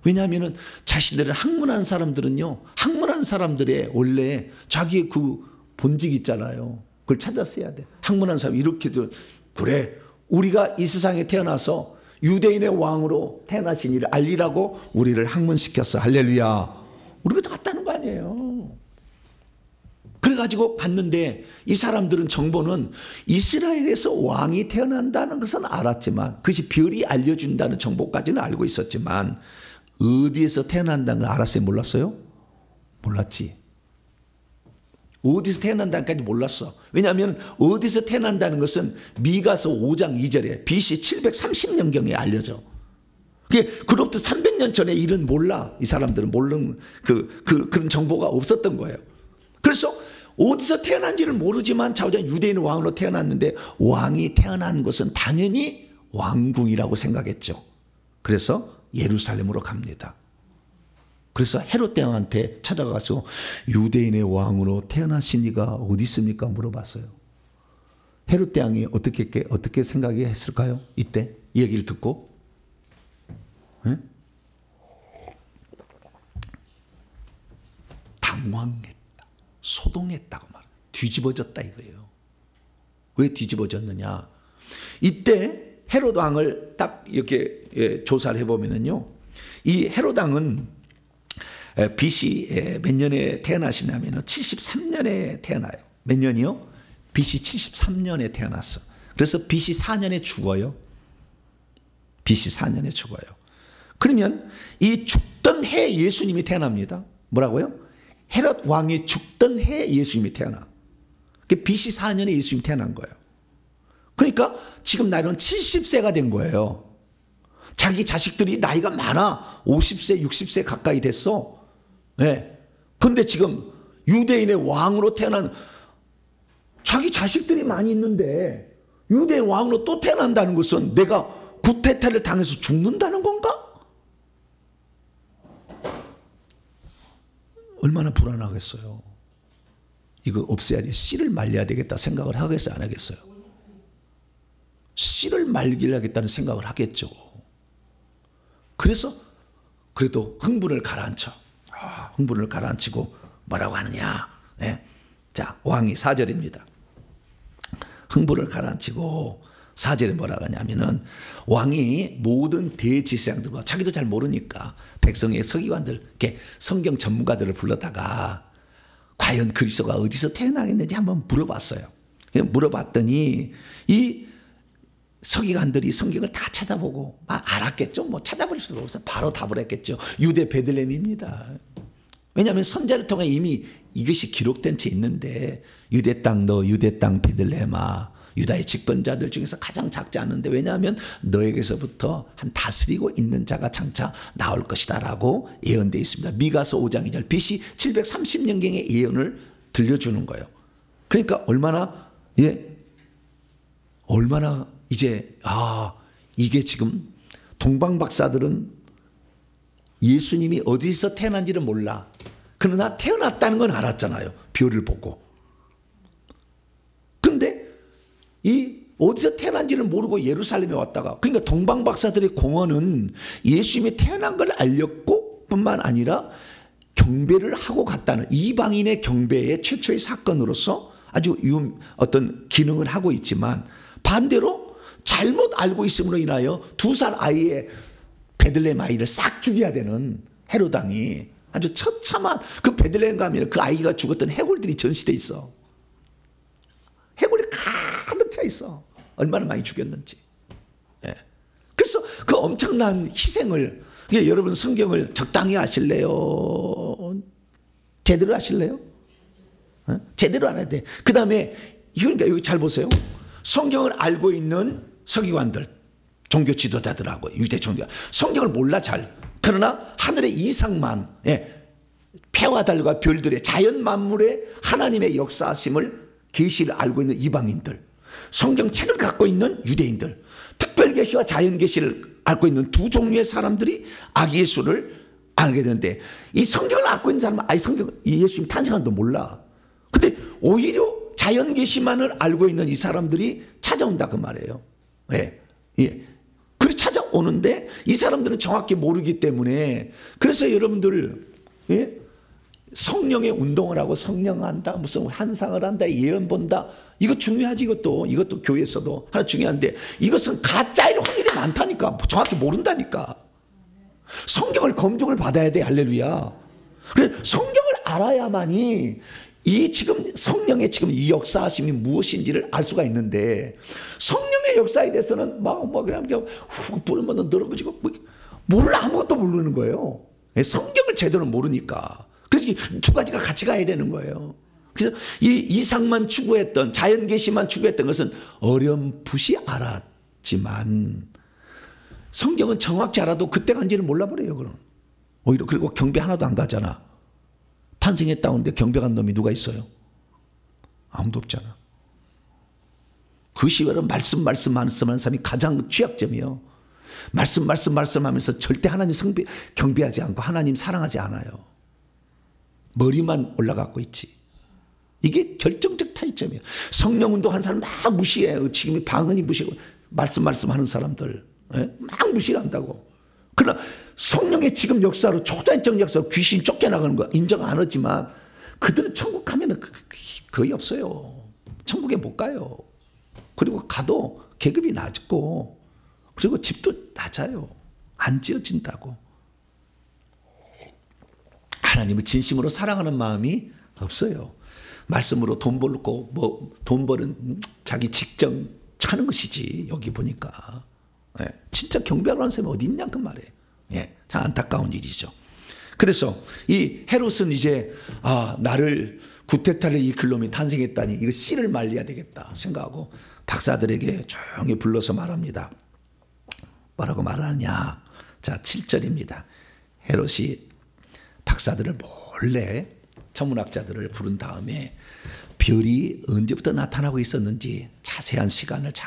왜냐하면은 자신들은 학문하는 사람들은요, 학문하는 사람들의 원래 자기의 그 본직 있잖아요. 그걸 찾았어야 돼. 학문하는 사람 이렇게도, 그래 우리가 이 세상에 태어나서 유대인의 왕으로 태어나신 일을 알리라고 우리를 학문시켰어. 할렐루야. 우리가 다 갔다는 거 아니에요. 그래가지고 갔는데 이 사람들은 정보는 이스라엘에서 왕이 태어난다는 것은 알았지만, 그것이 별이 알려준다는 정보까지는 알고 있었지만 어디에서 태어난다는 걸 알았어요? 몰랐어요? 몰랐지. 어디서 태어난다는까지 몰랐어. 왜냐하면 어디서 태어난다는 것은 미가서 5장 2절에 BC 730년경에 알려져. 그로부터 300년 전에 일은 몰라. 이 사람들은 모르는 그런 정보가 없었던 거예요. 그래서 어디서 태어난지를 모르지만 자우장 유대인 왕으로 태어났는데, 왕이 태어난 것은 당연히 왕궁이라고 생각했죠. 그래서 예루살렘으로 갑니다. 그래서 헤롯 대왕한테 찾아가서 유대인의 왕으로 태어나신 이가 어디 있습니까? 물어봤어요. 헤롯 대왕이 어떻게 생각했을까요? 이때 이 얘기를 듣고. 네? 당황했다. 소동했다고 말해요. 뒤집어졌다 이거예요. 왜 뒤집어졌느냐? 이때 헤롯 왕을 딱 이렇게 조사를 해보면요, 이 헤롯 왕은 BC 몇 년에 태어나시냐면 73년에 태어나요. 몇 년이요? BC 73년에 태어났어. 그래서 BC 4년에 죽어요. BC 4년에 죽어요. 그러면 이 죽던 해 예수님이 태어납니다. 뭐라고요? 헤롯 왕이 죽던 해 예수님이 태어나. BC 4년에 예수님이 태어난 거예요. 그러니까 지금 나이는 70세가 된 거예요. 자기 자식들이 나이가 많아. 50세, 60세 가까이 됐어. 네. 근데 지금 유대인의 왕으로 태어난, 자기 자식들이 많이 있는데 유대인 왕으로 또 태어난다는 것은 내가 구태타를 당해서 죽는다는 건가? 얼마나 불안하겠어요. 이거 없애야 돼. 씨를 말려야 되겠다 생각을 하겠어요? 안 하겠어요? 씨를 말리려겠다는 생각을 하겠죠. 그래서 그래도 흥분을 가라앉혀. 흥분을 가라앉히고 뭐라고 하느냐. 네. 자, 왕이 4절입니다. 흥분을 가라앉히고 4절에 뭐라고 하냐면은, 왕이 모든 대지사장들과, 자기도 잘 모르니까 백성의 서기관들, 이렇게 성경 전문가들을 불러다가 과연 그리스도가 어디서 태어나겠는지 한번 물어봤어요. 물어봤더니 이 서기관들이 성경을 다 찾아보고 알았겠죠. 뭐 찾아볼 수도 없어요. 바로 답을 했겠죠. 유대 베들레헴입니다. 왜냐하면 선자를 통해 이미 이것이 기록된 채 있는데, 유대 땅 너 유대 땅 베들레헴아, 유다의 집권자들 중에서 가장 작지 않은데, 왜냐하면 너에게서부터 한 다스리고 있는 자가 장차 나올 것이다 라고 예언되어 있습니다. 미가서 5장 2절 BC 730년경의 예언을 들려주는 거예요. 그러니까 얼마나 이제 이게 지금 동방 박사들은 예수님이 어디서 태어난지를 몰라. 그러나 태어났다는 건 알았잖아요. 별을 보고. 그런데 이 어디서 태어난지를 모르고 예루살렘에 왔다가, 그러니까 동방 박사들의 공헌은 예수님이 태어난 걸 알렸고 뿐만 아니라 경배를 하고 갔다는, 이방인의 경배의 최초의 사건으로서 아주 어떤 기능을 하고 있지만, 반대로 잘못 알고 있음으로 인하여 2살 아이의 베들레헴 아이를 싹 죽여야 되는 헤롯 왕이 아주 처참한, 그 베들레헴 가면 그 아이가 죽었던 해골들이 전시돼 있어. 해골이 가득 차 있어. 얼마나 많이 죽였는지. 예. 그래서 그 엄청난 희생을, 여러분 성경을 적당히 하실래요? 제대로 하실래요? 어? 제대로 알아야 돼. 그 다음에 그러니까 여기 잘 보세요. 성경을 알고 있는 서기관들, 종교 지도자들하고 유대 종교, 성경을 몰라 잘. 그러나 하늘의 이상만, 해와 달과 별들의 자연 만물의 하나님의 역사하심을, 계시를 알고 있는 이방인들, 성경책을 갖고 있는 유대인들, 특별계시와 자연계시를 알고 있는 두 종류의 사람들이 아기 예수를 알게 되는데, 이 성경을 갖고 있는 사람은 아예 예수님 탄생한도 몰라. 근데 오히려 자연계시만을 알고 있는 이 사람들이 찾아온다 그 말이에요. 예. 그렇게 찾아오는데 이 사람들은 정확히 모르기 때문에, 그래서 여러분들, 성령의 운동을 하고 성령 한다, 무슨 환상을 한다, 예언 본다, 이거 중요하지. 이것도 교회에서도 하나 중요한데, 이것은 가짜일 확률이 많다니까. 정확히 모른다니까. 성경을 검증을 받아야 돼. 할렐루야. 그래, 성경을 알아야만이 이 지금 성령의 지금 이 역사하심이 무엇인지를 알 수가 있는데, 성령의 역사에 대해서는 그냥 부르면 늘어지고 몰라. 아무것도 모르는 거예요. 성경을 제대로 모르니까. 그래서 두 가지가 같이 가야 되는 거예요. 그래서 이 이상만 추구했던, 자연계시만 추구했던 것은 어렴풋이 알았지만, 성경은 정확히 알아도 그때 간지를 몰라버려요. 그럼 오히려, 그리고 경배 하나도 안 가잖아. 탄생했다는데 경배 간 놈이 누가 있어요? 아무도 없잖아. 그 시절은 말씀하는 사람이 가장 취약점이에요. 말씀하면서 절대 하나님 경배하지 않고 하나님 사랑하지 않아요. 머리만 올라가고 있지. 이게 결정적 차이점이에요. 성령 운동한 사람 막 무시해요. 지금 방언이 무시하고 말씀하는 사람들 막 무시를 한다고. 그러나 성령의 지금 역사로, 초자연적 역사로 귀신 쫓겨나가는 거 인정 안 하지만, 그들은 천국 가면은 거의 없어요. 천국에 못 가요. 그리고 가도 계급이 낮고, 그리고 집도 낮아요. 안 지어진다고. 하나님을 진심으로 사랑하는 마음이 없어요. 말씀으로 돈 벌고 돈 버는 자기 직장 차는 것이지. 여기 보니까 진짜 경배하는 사람이 어디 있냐 그 말이에요. 참 안타까운 일이죠. 그래서 이 헤롯은 이제 나를 구테타를 이 글놈이 탄생했다니 이거 씨를 말려야 되겠다 생각하고 박사들에게 조용히 불러서 말합니다. 뭐라고 말하느냐. 자, 7절입니다. 헤롯이 박사들을 몰래, 천문학자들을 부른 다음에 별이 언제부터 나타나고 있었는지 자세한 시간을 잘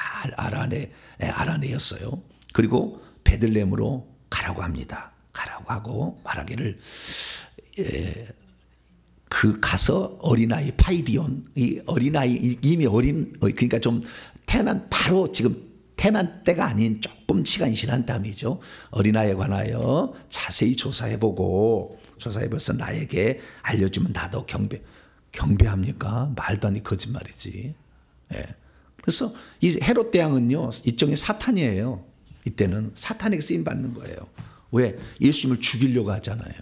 알아내었어요. 그리고 베들레헴으로 가라고 합니다. 가라고 하고 말하기를, 그 가서 어린아이 파이디온, 이 어린아이 이미 그러니까 좀 바로 지금 태어난 때가 아닌 조금 시간이 지난 다음이죠. 어린아이에 관하여 자세히 조사해봐서 나에게 알려주면 나도 경배합니까? 말도 안 돼. 거짓말이지. 그래서 이 헤롯 대왕은요, 일종의 사탄이에요. 이때는 사탄에게 쓰임 받는 거예요. 왜? 예수님을 죽이려고 하잖아요.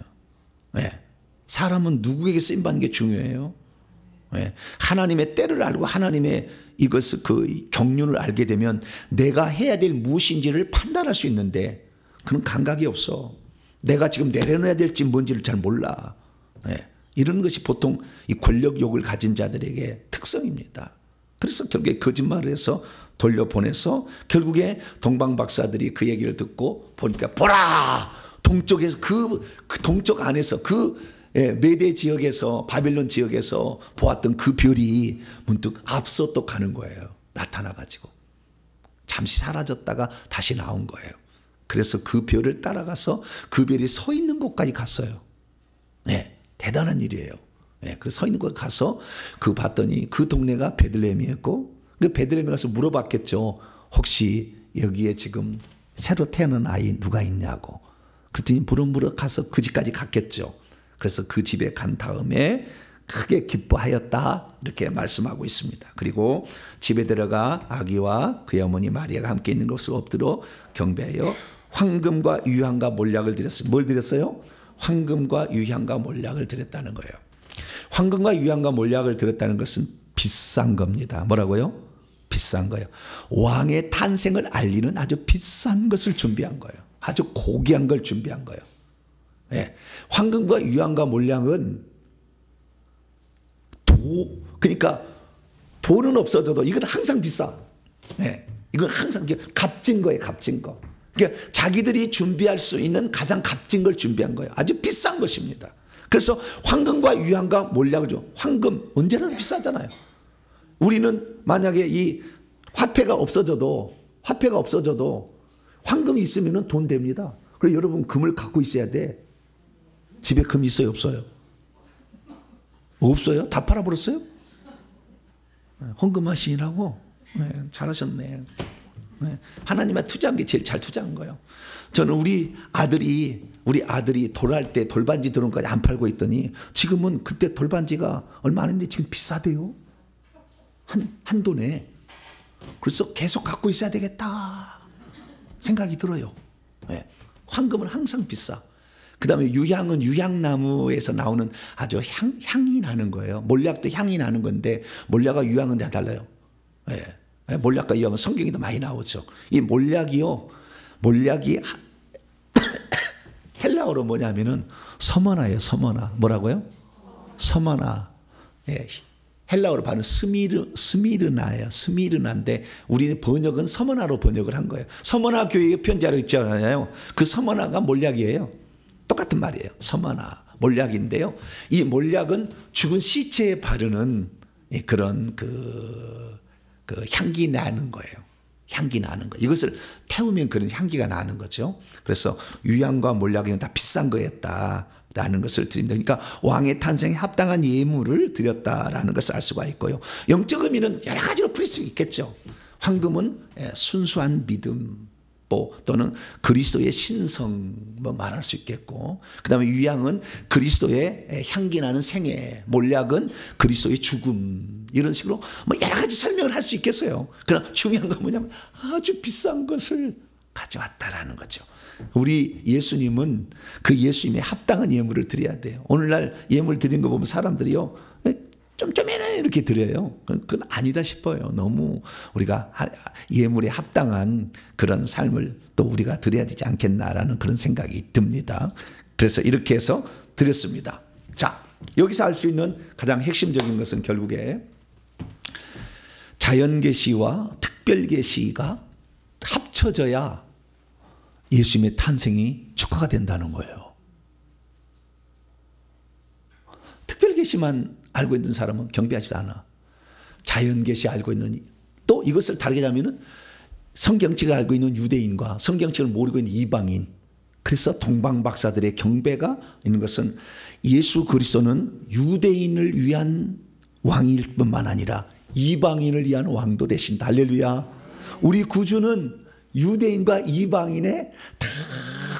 사람은 누구에게 쓰임 받는 게 중요해요? 하나님의 때를 알고 하나님의 그 경륜을 알게 되면 내가 해야 될 무엇인지를 판단할 수 있는데, 그런 감각이 없어. 내가 지금 내려놔야 될지 뭔지를 잘 몰라. 이런 것이 보통 이 권력욕을 가진 자들에게 특성입니다. 그래서 결국에 거짓말을 해서 돌려보내서 결국에 동방 박사들이 그 얘기를 듣고 보니까, 보라! 동쪽에서 그 동쪽 안에서 메대 지역에서, 바빌론 지역에서 보았던 그 별이 문득 앞서 또 가는 거예요. 나타나가지고 잠시 사라졌다가 다시 나온 거예요. 그래서 그 별을 따라가서 그 별이 서 있는 곳까지 갔어요. 네, 대단한 일이에요. 네, 그래서 서 있는 곳에 가서 그 봤더니 그 동네가 베들레헴이었고, 그 베들레헴에 가서 물어봤겠죠. 혹시 여기에 지금 새로 태어난 아이 누가 있냐고. 그랬더니 물어 가서 그 집까지 갔겠죠. 그래서 그 집에 간 다음에 크게 기뻐하였다 이렇게 말씀하고 있습니다. 그리고 집에 들어가 아기와 그의 어머니 마리아가 함께 있는 곳을 엎드려 경배하여 황금과 유향과 몰약을 드렸어요. 뭘 드렸어요? 황금과 유향과 몰약을 드렸다는 거예요. 황금과 유향과 몰약을 드렸다는 것은 비싼 겁니다. 뭐라고요? 비싼 거예요. 왕의 탄생을 알리는 아주 비싼 것을 준비한 거예요. 아주 고귀한 걸 준비한 거예요. 네. 황금과 유향과 몰약은 그러니까 돈은 없어져도 이건 항상 비싸. 네. 이건 항상 값진 거예요. 값진 거. 그러니까 자기들이 준비할 수 있는 가장 값진 걸 준비한 거예요. 아주 비싼 것입니다. 그래서 황금과 유향과 몰약을 줘. 황금 언제라도 비싸잖아요. 우리는 만약에 이 화폐가 없어져도 황금이 있으면 돈 됩니다. 그래서 여러분 금을 갖고 있어야 돼. 집에 금 있어요? 없어요? 없어요? 다 팔아버렸어요? 헌금하시라고? 네, 잘하셨네. 네, 하나님한테 투자한 게 제일 잘 투자한 거예요. 저는 우리 아들이 돌할 때 돌반지 들어온 거까지 안 팔고 있더니 지금은 그때 돌반지가 얼마 안 했는데 지금 비싸대요. 한 돈에. 그래서 계속 갖고 있어야 되겠다 생각이 들어요. 네, 황금은 항상 비싸. 그 다음에 유향은 유향나무에서 나오는 아주 향이 나는 거예요. 몰약도 향이 나는 건데 몰약과 유향은 다 달라요. 예. 몰약과 유향은 성경에도 많이 나오죠. 이 몰약이 헬라어로 뭐냐면은 서머나예요. 서머나. 뭐라고요? 서머나. 예. 헬라어로 발음 스미르나예요. 스미르나인데 우리는 번역은 서머나로 번역을 한 거예요. 서머나 교회에 편지하러 있잖아요. 그 서머나가 몰약이에요. 똑같은 말이에요. 서머나 몰약인데요. 이 몰약은 죽은 시체에 바르는 그런 그 향기 나는 거예요. 향기 나는 거. 이것을 태우면 그런 향기가 나는 거죠. 그래서 유향과 몰약은 다 비싼 거였다라는 것을 드립니다. 그러니까 왕의 탄생에 합당한 예물을 드렸다라는 것을 알 수가 있고요. 영적 의미는 여러 가지로 풀릴 수 있겠죠. 황금은 순수한 믿음 또는 그리스도의 신성 뭐 말할 수 있겠고, 그 다음에 유향은 그리스도의 향기 나는 생애, 몰약은 그리스도의 죽음, 이런 식으로 뭐 여러 가지 설명을 할 수 있겠어요. 그러나 중요한 건 뭐냐면 아주 비싼 것을 가져왔다라는 거죠. 우리 예수님은 그 예수님의 합당한 예물을 드려야 돼요. 오늘날 예물 드리는 거 보면 사람들이요 좀 이렇게 드려요. 그건 아니다 싶어요. 너무 우리가 예물에 합당한 그런 삶을 또 우리가 드려야 되지 않겠나라는 그런 생각이 듭니다. 그래서 이렇게 해서 드렸습니다. 자, 여기서 알 수 있는 가장 핵심적인 것은 결국에 자연계시와 특별계시가 합쳐져야 예수님의 탄생이 축하가 된다는 거예요. 특별계시만 알고 있는 사람은 경배하지도 않아. 자연계시 알고 있는, 또 이것을 다르게 하면은 성경책을 알고 있는 유대인과 성경책을 모르고 있는 이방인, 그래서 동방박사들의 경배가 있는 것은 예수 그리스도는 유대인을 위한 왕일 뿐만 아니라 이방인을 위한 왕도 되신다. 할렐루야. 우리 구주는 유대인과 이방인의 다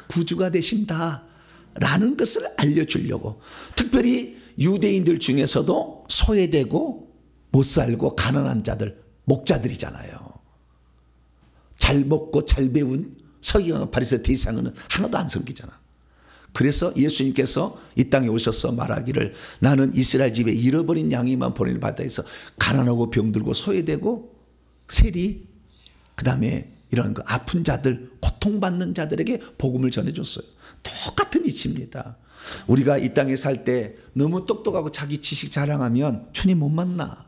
구주가 되신다라는 것을 알려주려고, 특별히 유대인들 중에서도 소외되고 못 살고 가난한 자들, 목자들이잖아요. 잘 먹고 잘 배운 서기관 바리새 대상은 하나도 안 섬기잖아. 그래서 예수님께서 이 땅에 오셔서 말하기를 나는 이스라엘 집에 잃어버린 양이만 보내는 바다에서 가난하고 병들고 소외되고 세리, 그 다음에 이런 그 아픈 자들, 고통받는 자들에게 복음을 전해줬어요. 똑같은 이치입니다. 우리가 이 땅에 살 때 너무 똑똑하고 자기 지식 자랑하면 주님 못 만나.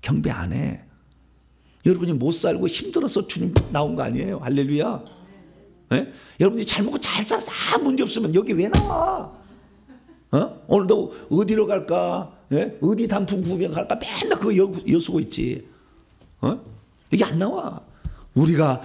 경배 안 해. 여러분이 못 살고 힘들어서 주님 나온 거 아니에요. 할렐루야. 네? 여러분이 잘 먹고 잘 살아서 아무 문제 없으면 여기 왜 나와? 오늘도 어디로 갈까? 네? 어디 단풍 구경 갈까? 맨날 그거 여수고 있지. 여기 안 나와. 우리가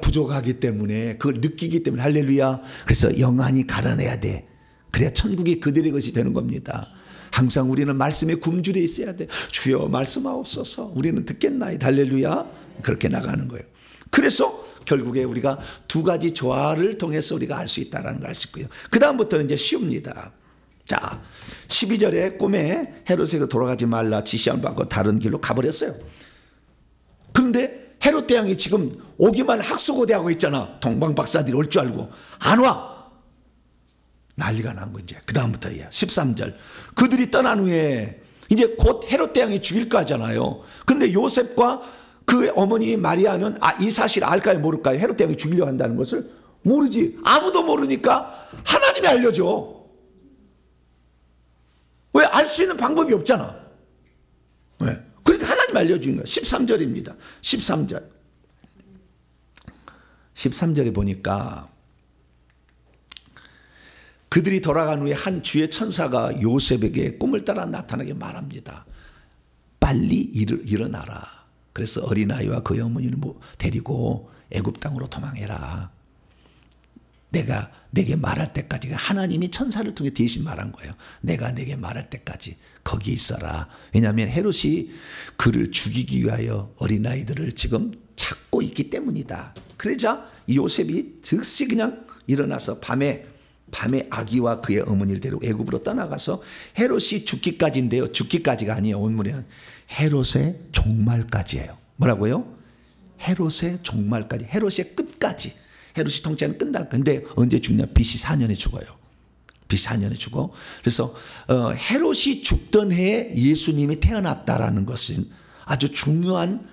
부족하기 때문에 그걸 느끼기 때문에 할렐루야. 그래서 영안이 가라내야 돼. 그래야 천국이 그들의 것이 되는 겁니다. 항상 우리는 말씀에 굶주려 있어야 돼. 주여 말씀하옵소서. 우리는 듣겠나이다. 할렐루야. 그렇게 나가는 거예요. 그래서 결국에 우리가 두 가지 조화를 통해서 우리가 알 수 있다는 걸 알 수 있고요. 그 다음부터는 이제 쉬웁니다. 자, 12절에 꿈에 헤롯에게 돌아가지 말라 지시함을 받고 다른 길로 가버렸어요. 그런데 헤롯 대왕이 지금 오기만 학수고대하고 있잖아. 동방박사들이 올 줄 알고 안 와. 난리가 난 거 이제. 그 다음부터예요. 13절. 그들이 떠난 후에 이제 곧 헤롯 대왕이 죽일 거잖아요. 그런데 요셉과 그 어머니 마리아는 이 사실 알까요 모를까요? 헤롯 대왕이 죽이려고 한다는 것을 모르지. 아무도 모르니까 하나님이 알려줘. 왜? 알 수 있는 방법이 없잖아. 왜? 그러니까 하나님 알려주는 거예요. 13절입니다. 13절. 13절에 보니까 그들이 돌아간 후에 한 주의 천사가 요셉에게 꿈을 따라 나타나게 말합니다. 빨리 일어나라. 그래서 어린아이와 그의 어머니를 데리고 애굽 땅으로 도망해라. 내가 내게 말할 때까지, 하나님이 천사를 통해 대신 말한 거예요. 내가 내게 말할 때까지 거기 있어라. 왜냐하면 헤롯이 그를 죽이기 위하여 어린아이들을 지금 찾고 있기 때문이다. 그러자 요셉이 즉시 그냥 일어나서 밤에 아기와 그의 어머니를 데리고 애굽으로 떠나가서 헤롯이 죽기까지인데요. 죽기까지가 아니에요. 원문에는 헤롯의 종말까지예요. 뭐라고요? 헤롯의 종말까지. 헤롯의 끝까지. 헤롯이 통치하는 끝날 건데 언제 죽냐? BC 4년에 죽어요. BC 4년에 죽어. 그래서 헤롯이 죽던 해에 예수님이 태어났다라는 것은 아주 중요한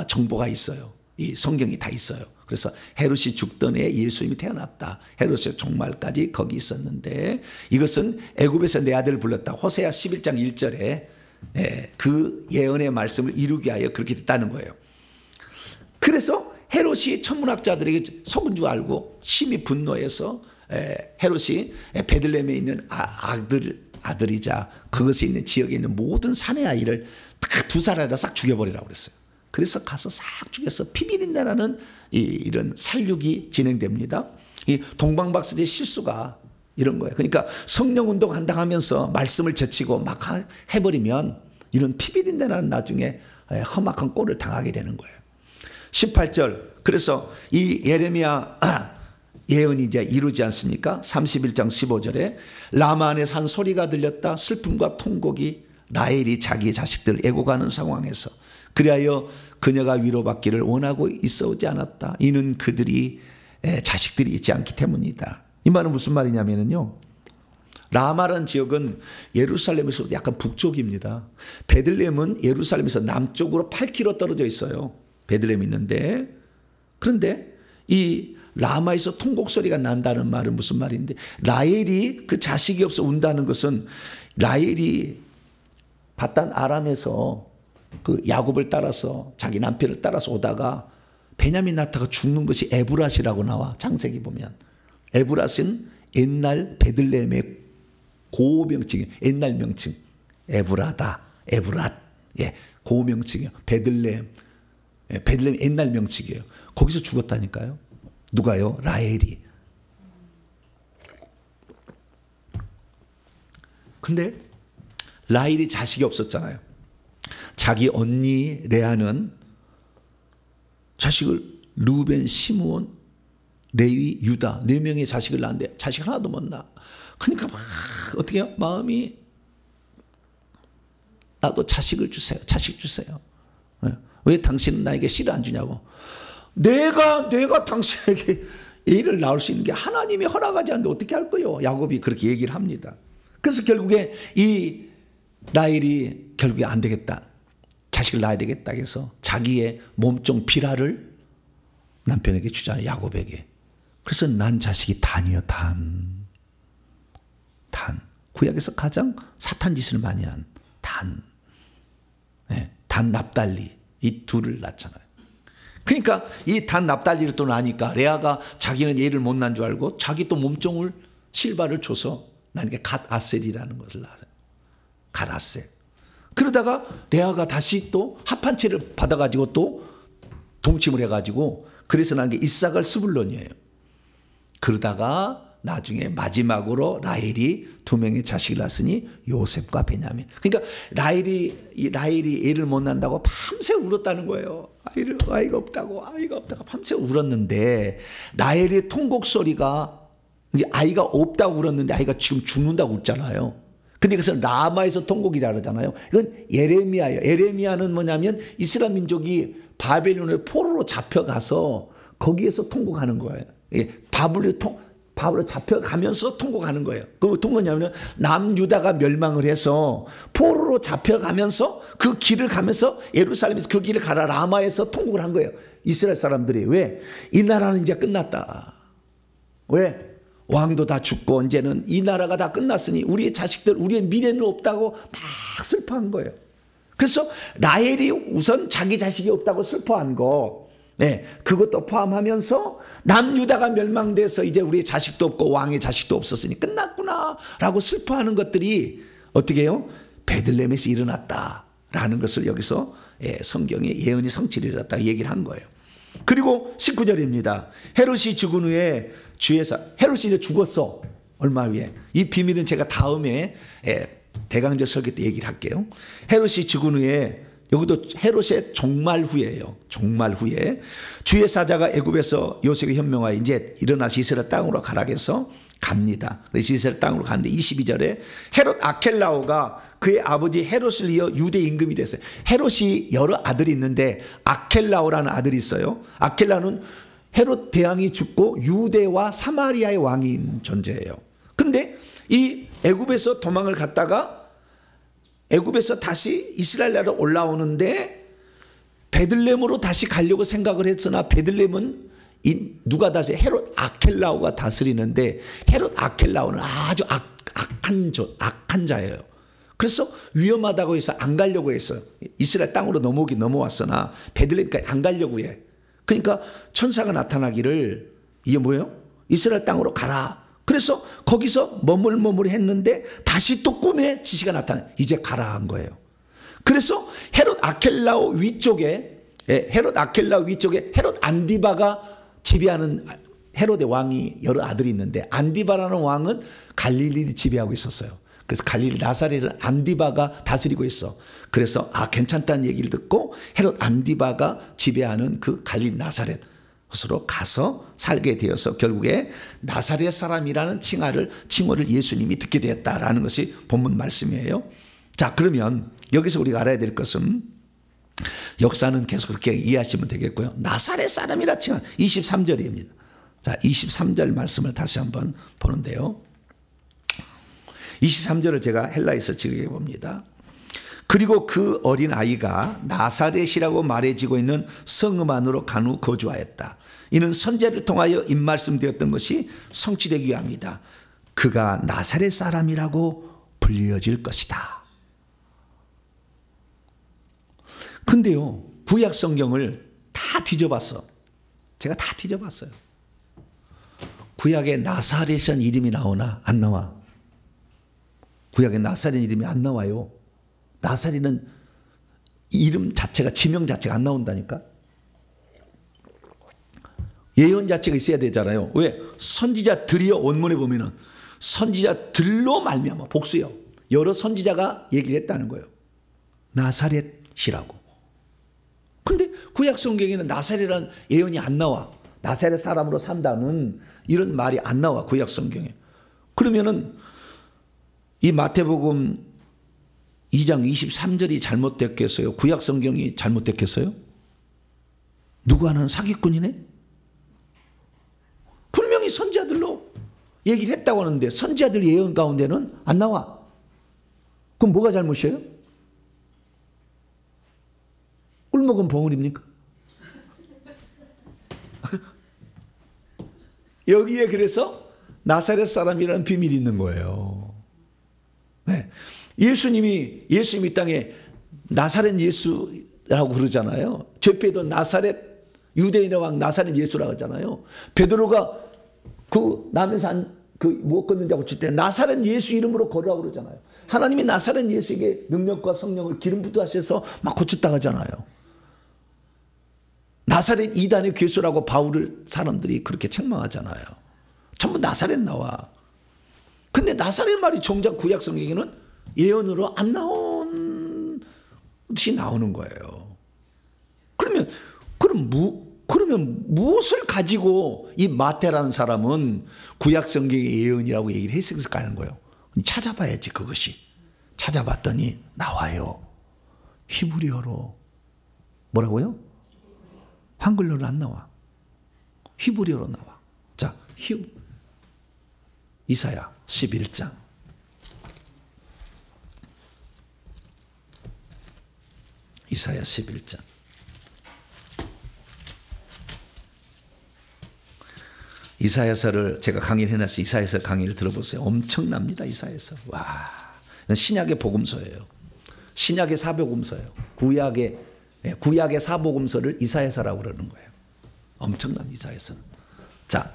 정보가 있어요. 이 성경이 다 있어요. 그래서 헤롯이 죽던 해에 예수님이 태어났다. 헤롯의 종말까지 거기 있었는데 이것은 애굽에서 내 아들을 불렀다. 호세아 11장 1절에 그 예언의 말씀을 이루게 하여 그렇게 됐다는 거예요. 그래서 헤롯이 천문학자들에게 속은 줄 알고 심히 분노해서 헤롯이 베들레헴에 있는 아들이자 그것에 있는 지역에 있는 모든 사내 아이를 다 두 살이라 싹 죽여버리라고 그랬어요. 그래서 가서 싹 죽여서 피비린내라는 이런 살육이 진행됩니다. 이 동방박사의 실수가 이런 거예요. 그러니까 성령운동 한다고 하면서 말씀을 제치고 막 해버리면 이런 피비린내라는 나중에 험악한 꼴을 당하게 되는 거예요. 18절. 그래서 이 예레미야 예언이 이제 이루지 않습니까? 31장 15절에 라마 안에서 한 소리가 들렸다. 슬픔과 통곡이 라헬이 자기 자식들을 애고가는 상황에서 그리하여 그녀가 위로받기를 원하고 있어오지 않았다. 이는 그들이 자식들이 있지 않기 때문이다. 이 말은 무슨 말이냐면요. 라마라는 지역은 예루살렘에서 약간 북쪽입니다. 베들레헴은 예루살렘에서 남쪽으로 8km 떨어져 있어요. 베들레헴이 있는데, 그런데 이 라마에서 통곡 소리가 난다는 말은 무슨 말인데, 라헬이 그 자식이 없어 운다는 것은 라헬이 바단 아람에서 그 야곱을 따라서 자기 남편을 따라서 오다가 베냐민 나타가 죽는 것이 에브랏이라고 나와. 창세기 보면 에브랏은 옛날 베들레헴의 고명칭이에요. 옛날 명칭 에브라다, 에브랏, 고명칭이에요. 베들레헴 옛날 명칭이에요. 거기서 죽었다니까요. 누가요? 라헬이. 근데 라헬이 자식이 없었잖아요. 자기 언니 레아는 자식을 루벤, 시므온, 레위, 유다 4명의 자식을 낳았는데 자식 하나도 못 낳아. 그러니까 막 어떻게 해요? 마음이 나도 자식을 주세요. 자식 주세요. 왜 당신은 나에게 씨를 안 주냐고. 내가 당신에게 애를 낳을 수 있는 게 하나님이 허락하지 않는데 어떻게 할 거요? 야곱이 그렇게 얘기를 합니다. 그래서 결국에 이 라헬이 결국에 안 되겠다. 자식을 낳아야 되겠다 해서 자기의 몸종 비라를 남편에게 주잖아요. 야곱에게. 그래서 난 자식이 단이요. 단. 구약에서 가장 사탄 짓을 많이 한 단. 단 납달리. 이 둘을 낳잖아요. 그러니까 이 단 납달리를 또 나니까 레아가 자기는 얘를 못 낳은 줄 알고 자기 또 몸종을 실바를 줘서 나니까 갓 아셀이라는 것을 낳아요. 갓 아셀. 그러다가 레아가 다시 또 합한 채를 받아가지고 또 동침을 해가지고 그래서 난 게 이삭을 스불론이에요. 그러다가 나중에 마지막으로 라헬이 2명의 자식을 낳았으니 요셉과 베냐민. 그러니까 라헬이 애를 못 낳는다고 밤새 울었다는 거예요. 아이가 없다고 밤새 울었는데 라헬의 통곡 소리가 아이가 없다고 울었는데 아이가 지금 죽는다고 웃잖아요. 근데 그래서 라마에서 통곡이라 그러잖아요. 이건 예레미야예요. 예레미야는 뭐냐면 이스라엘 민족이 바벨론의 포로로 잡혀가서 거기에서 통곡하는 거예요. 바벨로 잡혀가면서 통곡하는 거예요. 그 어떤 거냐면 남유다가 멸망을 해서 포로로 잡혀가면서 그 길을 가면서 예루살렘에서 그 길을 가라 라마에서 통곡을 한 거예요. 이스라엘 사람들이. 왜? 이 나라는 이제 끝났다. 왜? 왕도 다 죽고 이제는 이 나라가 다 끝났으니 우리의 자식들 우리의 미래는 없다고 막 슬퍼한 거예요. 그래서 라헬이 우선 자기 자식이 없다고 슬퍼한 거, 그것도 포함하면서 남유다가 멸망돼서 이제 우리의 자식도 없고 왕의 자식도 없었으니 끝났구나라고 슬퍼하는 것들이 어떻게 해요? 베들레헴에서 일어났다라는 것을 여기서 성경에 예언이 성취되었다 얘기를 한 거예요. 그리고 19절입니다. 헤롯이 죽은 후에 헤롯이 이제 죽었어. 얼마 후에. 이 비밀은 제가 다음에 대강절 설교 때 얘기를 할게요. 헤롯이 죽은 후에 여기도 헤롯의 종말 후에예요. 종말 후에 주의 사자가 애굽에서 요셉에 현명하여 이제 일어나서 이스라엘 땅으로 가라해서 갑니다. 그래서 이스라엘 땅으로 가는데 22절에 헤롯 아켈라오가 그의 아버지 헤롯을 이어 유대 임금이 됐어요. 헤롯이 여러 아들이 있는데 아켈라오라는 아들이 있어요. 아켈라는 헤롯 대왕이 죽고 유대와 사마리아의 왕인 존재예요. 그런데 이 애굽에서 도망을 갔다가 애굽에서 다시 이스라엘 나라로 올라오는데 베들레헴으로 다시 가려고 생각을 했으나 베들레헴은 누가 다시 헤롯 아켈라오가 다스리는데 헤롯 아켈라오는 아주 악한 자예요. 그래서 위험하다고 해서 안 가려고 했어요. 이스라엘 땅으로 넘어왔으나 베들레헴까지 안 가려고 해. 그러니까 천사가 나타나기를 이게 뭐예요? 이스라엘 땅으로 가라. 그래서 거기서 머물머물 했는데 다시 또 꿈에 지시가 나타나요. 이제 가라 한 거예요. 그래서 헤롯 아켈라오 위쪽에 헤롯 안디바가 지배하는 헤롯의 왕이 여러 아들이 있는데 안디바라는 왕은 갈릴리를 지배하고 있었어요. 그래서 갈릴리 나사렛을 안디바가 다스리고 있어. 그래서 괜찮다는 얘기를 듣고 헤롯 안디바가 지배하는 그 갈릴리 나사렛으로 가서 살게 되어서 결국에 나사렛 사람이라는 칭호를 예수님이 듣게 되었다라는 것이 본문 말씀이에요. 자, 그러면 여기서 우리가 알아야 될 것은 역사는 계속 그렇게 이해하시면 되겠고요. 나사렛 사람이라 칭한 23절입니다. 자, 23절 말씀을 다시 한번 보는데요. 23절을 제가 헬라에서 지르게 봅니다. 그리고 그 어린 아이가 나사렛이라고 말해지고 있는 성읍 안으로 간 후 거주하였다. 이는 선지자를 통하여 입말씀되었던 것이 성취되기 위함이다. 그가 나사렛 사람이라고 불려질 것이다. 근데요, 구약 성경을 다 뒤져봤어. 제가 다 뒤져봤어요. 구약에 나사렛이라는 이름이 나오나? 안 나와. 구약에 나사렛 이름이 안 나와요. 나사렛은 이름 자체가, 지명 자체가 안 나온다니까. 예언 자체가 있어야 되잖아요. 왜? 선지자들이요. 원문에 보면은 선지자들로 말미암아, 복수요. 여러 선지자가 얘기를 했다는 거예요. 나사렛이라고. 근데 구약 성경에는 나사렛이라는 예언이 안 나와. 나사렛 사람으로 산다는 이런 말이 안 나와, 구약 성경에. 그러면은 이 마태복음 2장 23절이 잘못됐겠어요? 구약 성경이 잘못됐겠어요? 누구 하나는 사기꾼이네? 분명히 선지자들로 얘기를 했다고 하는데 선지자들 예언 가운데는 안 나와. 그럼 뭐가 잘못이에요? 꿀먹은 봉우리입니까? 여기에 그래서 나사렛 사람이라는 비밀이 있는 거예요. 네. 예수님이 땅에 나사렛 예수라고 그러잖아요. 죄패도 나사렛 유대인의 왕 나사렛 예수라고 하잖아요. 베드로가 그 남해산 무엇 걷는다고 칠 때 나사렛 예수 이름으로 걸으라고 그러잖아요. 하나님이 나사렛 예수에게 능력과 성령을 기름 붓게 하셔서 막 고쳤다고 하잖아요. 나사렛 이단의 괴수라고 바울을 사람들이 그렇게 책망하잖아요. 전부 나사렛 나와. 근데 나사렛 말이 정작 구약 성경에는 예언으로 안 나온 듯이 나오는 거예요. 그러면 무엇을 가지고 이 마태라는 사람은 구약 성경의 예언이라고 얘기를 했을까 하는 거예요. 찾아봐야지 그것이. 찾아봤더니 나와요. 히브리어로. 뭐라고요? 한글로는 안 나와. 히브리어로 나와. 자, 이사야 11장. 이사야 11장. 이사야서를 제가 강의를 해놨어요. 이사야서 강의를 들어보세요. 엄청납니다. 이사야서. 와, 신약의 복음서예요. 신약의 사복음서예요. 구약의 사복음서를 이사야서라고 그러는 거예요. 엄청납니다. 이사야서는. 자,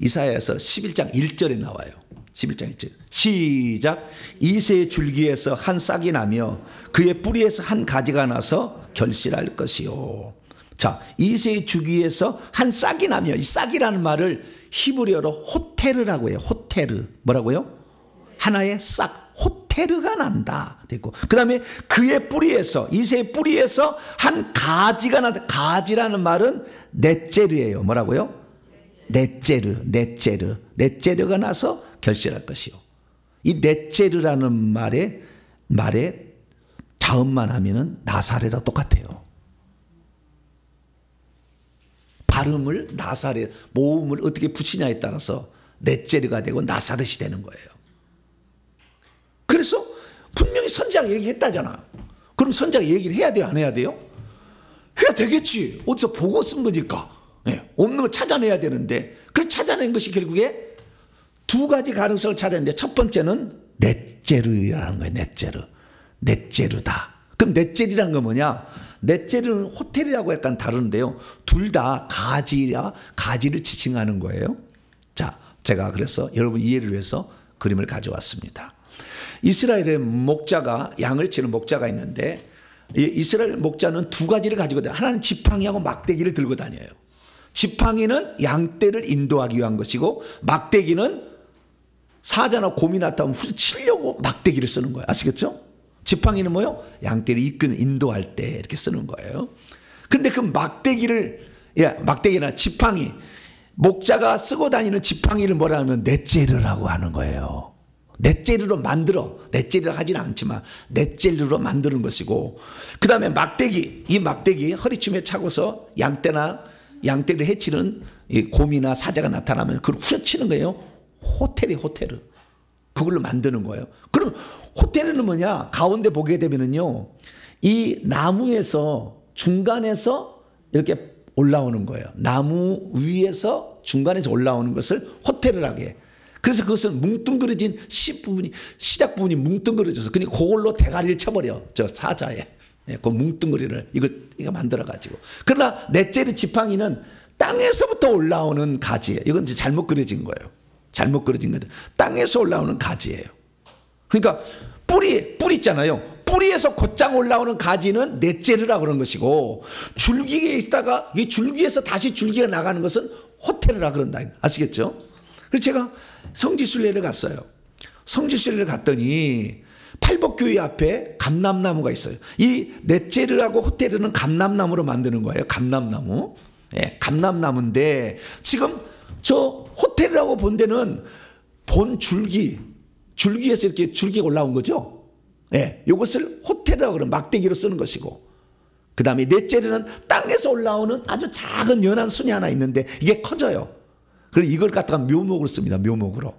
이사야서 11장 1절에 나와요. 11장 1절. 시작. 이새의 줄기에서 한 싹이 나며 그의 뿌리에서 한 가지가 나서 결실할 것이요. 자, 이새의 줄기에서 한 싹이 나며, 이 싹이라는 말을 히브리어로 호테르라고 해요. 호테르. 뭐라고요? 하나의 싹, 호테르가 난다. 됐고, 그 다음에 그의 뿌리에서, 이새의 뿌리에서 한 가지가 난다. 가지라는 말은 넷제르예요. 뭐라고요? 넷제르가 나서 결실할 것이요. 이 넷제르라는 말에 자음만 하면은 나사렛과 똑같아요. 발음을 나사렛, 모음을 어떻게 붙이냐에 따라서 넷제르가 되고 나사렛이 되는 거예요. 그래서 분명히 선지자가 얘기했다잖아. 그럼 선지자가 얘기를 해야 돼요? 안 해야 돼요? 해야 되겠지. 어디서 보고 쓴 거니까. 네, 없는 걸 찾아내야 되는데, 그래서 찾아낸 것이 결국에 두 가지 가능성을 찾았는데, 첫 번째는 넷제르라는 거예요. 넷제르다. 그럼 넷제르라는 건 뭐냐? 넷제르는 호텔이라고 약간 다른데요. 둘 다 가지를 지칭하는 거예요. 자, 제가 그래서 여러분 이해를 위해서 그림을 가져왔습니다. 이스라엘의 목자가, 양을 치는 목자가 있는데, 이 이스라엘 목자는 두 가지를 가지고 다녀요. 하나는 지팡이하고 막대기를 들고 다녀요. 지팡이는 양떼를 인도하기 위한 것이고, 막대기는 사자나 곰이 나타나면 치려고 막대기를 쓰는 거예요. 아시겠죠? 지팡이는 뭐요? 양떼를 인도할 때 이렇게 쓰는 거예요. 근데 그 막대기나 지팡이, 목자가 쓰고 다니는 지팡이를 뭐라 하면 넷제르라고 하는 거예요. 넷제르로 하지는 않지만 넷제르로 만드는 것이고, 그 다음에 막대기, 이 막대기 허리춤에 차고서 양떼를 해치는 이 곰이나 사자가 나타나면 그걸 후려치는 거예요. 호테르. 그걸로 만드는 거예요. 그럼 호테르는 뭐냐? 가운데 보게 되면은요, 이 나무에서 중간에서 이렇게 올라오는 거예요. 나무 위에서 중간에서 올라오는 것을 호테르라고 해요. 그래서 그것은 뭉뚱그려진 시작 부분이 뭉뚱그려져서 그냥 그걸로 대가리를 쳐버려. 저 사자에. 그 뭉뚱그리를 이거 만들어가지고. 그러나 넷제르 지팡이는 땅에서부터 올라오는 가지예요. 이건 이제 잘못 그려진 거예요. 잘못 그려진 거예요. 땅에서 올라오는 가지예요. 그러니까 뿌리 있잖아요. 뿌리에서 곧장 올라오는 가지는 넷제르라고 그런 것이고, 줄기에 있다가 이 줄기에서 다시 줄기가 나가는 것은 호테르라 그런다. 아시겠죠? 그래서 제가 성지순례를 갔어요. 성지순례를 갔더니 팔복교회 앞에 감람나무가 있어요. 이 넷제르하고 호테르는 감람나무로 만드는 거예요. 감람나무. 예, 감람나무인데 지금 저 호테르라고 본 데는 본 줄기에서 이렇게 줄기가 올라온 거죠. 예, 이것을 호테르라고 그러는 막대기로 쓰는 것이고, 그 다음에 넷제르는 땅에서 올라오는 아주 작은 연한 순이 하나 있는데 이게 커져요. 그래서 이걸 갖다가 묘목으로 씁니다. 묘목으로.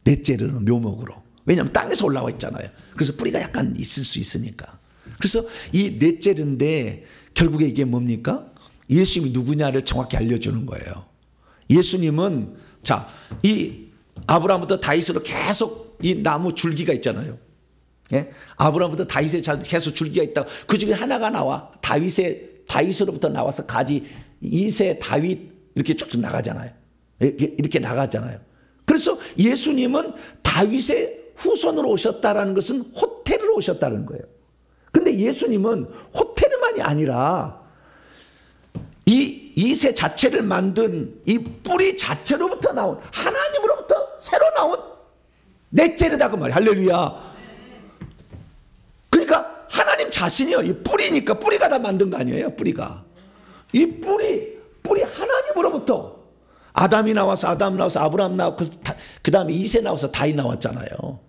넷제르는 묘목으로. 왜냐하면 땅에서 올라와 있잖아요. 그래서 뿌리가 약간 있을 수 있으니까. 그래서 이 넷제르인데 결국에 이게 뭡니까? 예수님이 누구냐를 정확히 알려주는 거예요. 예수님은 이 아브라함부터 다윗으로 계속 이 나무 줄기가 있잖아요. 예? 아브라함부터 다윗에 계속 줄기가 있다. 그 중에 하나가 나와. 다윗으로부터 나와서 가지 이세 다윗 이렇게 쭉쭉 나가잖아요. 이렇게 나가잖아요. 그래서 예수님은 다윗의 후손으로 오셨다라는 것은 호테르로 오셨다는 거예요. 근데 예수님은 호테르만이 아니라 이세 자체를 만든 이 뿌리 자체로부터 나온, 하나님으로부터 새로 나온 넷째르다 그 말이에요. 할렐루야. 그러니까 하나님 자신이요, 이 뿌리니까, 뿌리가 다 만든 거 아니에요. 뿌리가, 이 뿌리 하나님으로부터, 아담이 나와서 아브라함 나왔고, 그 다음에 이세 나와서 다윗 나왔잖아요.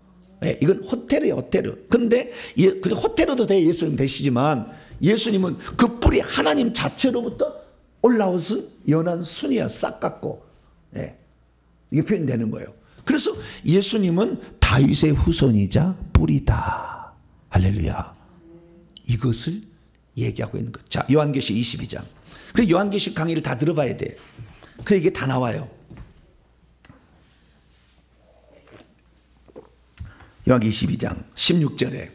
네, 이건 호테르예요, 호테르. 그런데 호테르도 예수님 되시지만, 예수님은 그 뿌리 하나님 자체로부터 올라오신 연한 순이야. 싹 깎고. 네, 이게 표현되는 거예요. 그래서 예수님은 다윗의 후손이자 뿌리다. 할렐루야. 이것을 얘기하고 있는 것. 자, 요한계시록 22장. 그래서 요한계시록 강의를 다 들어봐야 돼. 그래, 이게 다 나와요. 요한계시록 22장 16절에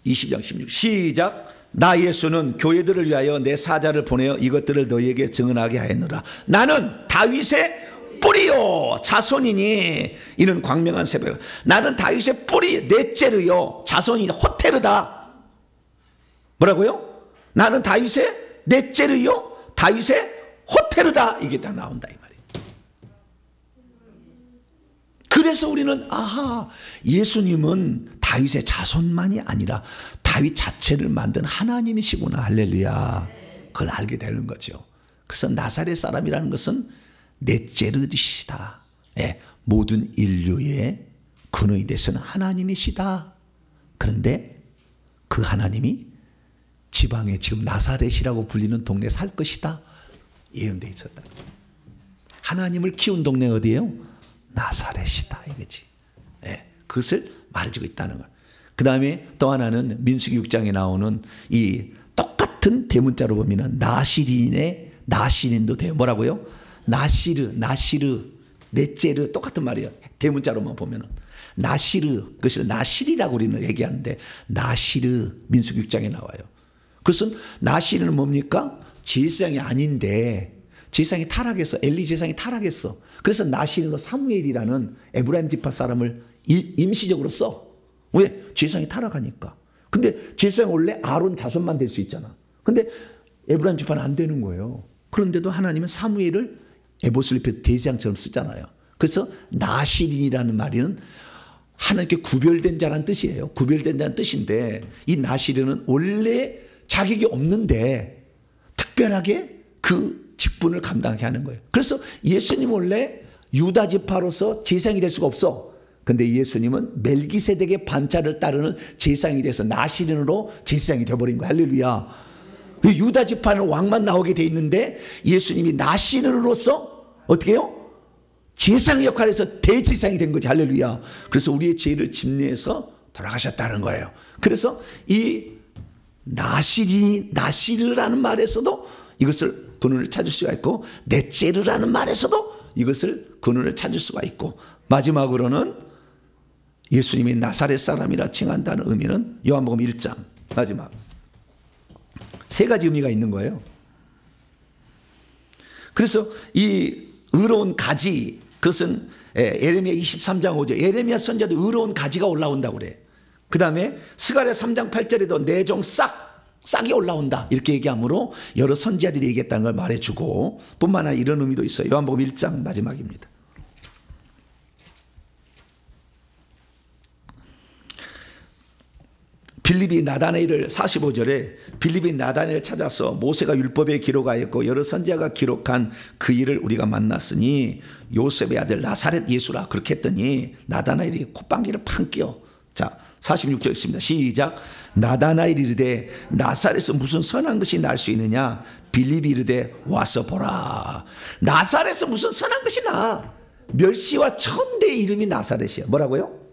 22장 16 시작. 나 예수는 교회들을 위하여 내 사자를 보내어 이것들을 너희에게 증언하게 하였노라. 나는 다윗의 뿌리요 자손이니 이는 광명한 새벽. 나는 다윗의 뿌리 넷째르요 자손이 호테르다. 뭐라고요? 나는 다윗의 넷째르요 다윗의 호테르다. 이게 다 나온다 이 말이에요. 그래서 우리는 아하, 예수님은 다윗의 자손만이 아니라 다윗 자체를 만든 하나님이시구나. 할렐루야. 그걸 알게 되는 거죠. 그래서 나사렛 사람이라는 것은 넷째르시다. 예, 모든 인류의 근원이 되시는 하나님이시다. 그런데 그 하나님이 지방에 지금 나사렛이라고 불리는 동네에 살 것이다. 예언되어 있었다. 하나님을 키운 동네가 어디예요? 나사렛이다 이거지. 예, 그것을 말해주고 있다는 거. 그 다음에 또 하나는 민수기 6장에 나오는 이 똑같은 대문자로 보면은 나시린도 돼요. 뭐라고요? 나시르, 넷째르 똑같은 말이에요. 대문자로만 보면은 나시르, 그것을 나실이라고 우리는 얘기하는데 나시르 민수기 6장에 나와요. 그것은 나시르는 뭡니까? 제사장이 아닌데 제사장이 타락해서, 엘리 제사장이 타락했어. 그래서 나시르로 사무엘이라는 에브라임 지파 사람을 임시적으로 써. 왜? 제사장이 타락하니까. 근데 제사장이 원래 아론 자손만 될 수 있잖아. 근데 에브라임 지파는 안 되는 거예요. 그런데도 하나님은 사무엘을 에보슬립의 대제장처럼 쓰잖아요. 그래서 나시린이라는 말은 하나님께 구별된 자라는 뜻이에요. 구별된 자라는 뜻인데 이 나시린은 원래 자격이 없는데 특별하게 그 직분을 감당하게 하는 거예요. 그래서 예수님 원래 유다 지파로서 제사장이 될 수가 없어. 근데 예수님은 멜기세덱의 반차를 따르는 제사장이 돼서 나시린으로 제사장이 되어버린 거야. 할렐루야. 유다 지파는 왕만 나오게 돼 있는데 예수님이 나시린으로서 어떻게 해요? 제사장 역할에서 대제사장이 된 거지. 할렐루야. 그래서 우리의 죄를 집례해서 돌아가셨다는 거예요. 그래서 이 나시르라는 말에서도 이것을 근원을 찾을 수가 있고 넷째르라는 말에서도 이것을 근원을 찾을 수가 있고 마지막으로는 예수님이 나사렛 사람이라 칭한다는 의미는 요한복음 1장 마지막 세 가지 의미가 있는 거예요. 그래서 이 의로운 가지, 그것은 예레미야 23장 5절 예레미야 선지자도 의로운 가지가 올라온다고 그래. 그 다음에 스가랴 3장 8절에도 내 종 싹이 올라온다 이렇게 얘기하므로 여러 선지자들이 얘기했다는 걸 말해주고 뿐만 아니라 이런 의미도 있어요. 요한복음 1장 마지막입니다. 빌립이 나다나엘을 45절에 빌립이 나다나엘을 찾아서 모세가 율법에 기록하였고 여러 선지자가 기록한 그 일을 우리가 만났으니 요셉의 아들 나사렛 예수라 그렇게 했더니 나다나엘이 콧방귀를 팡 끼어. 자 46절 있습니다. 시작. 나다나엘이 이르되 나사렛에서 무슨 선한 것이 날 수 있느냐. 빌립이 이르되 와서 보라. 나사렛에서 무슨 선한 것이 나. 멸시와 천대의 이름이 나사렛이야. 뭐라고요?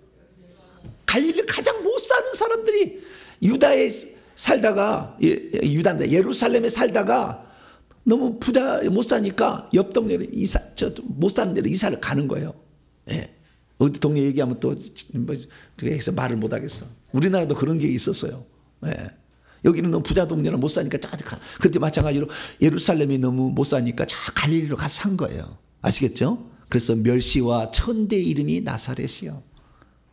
갈릴리 가장 못 사는 사람들이 유다에 살다가 예루살렘에 살다가 너무 부자 못 사니까 옆 동네로 못 사는 데로 이사를 가는 거예요. 예. 어디 동네 얘기하면 또 해서 말을 못 하겠어. 우리나라도 그런 게 있었어요. 예. 여기는 너무 부자 동네로 못 사니까 그런데 마찬가지로 예루살렘이 너무 못 사니까 갈릴리로 가서 산 거예요. 아시겠죠? 그래서 멸시와 천대의 이름이 나사렛이요.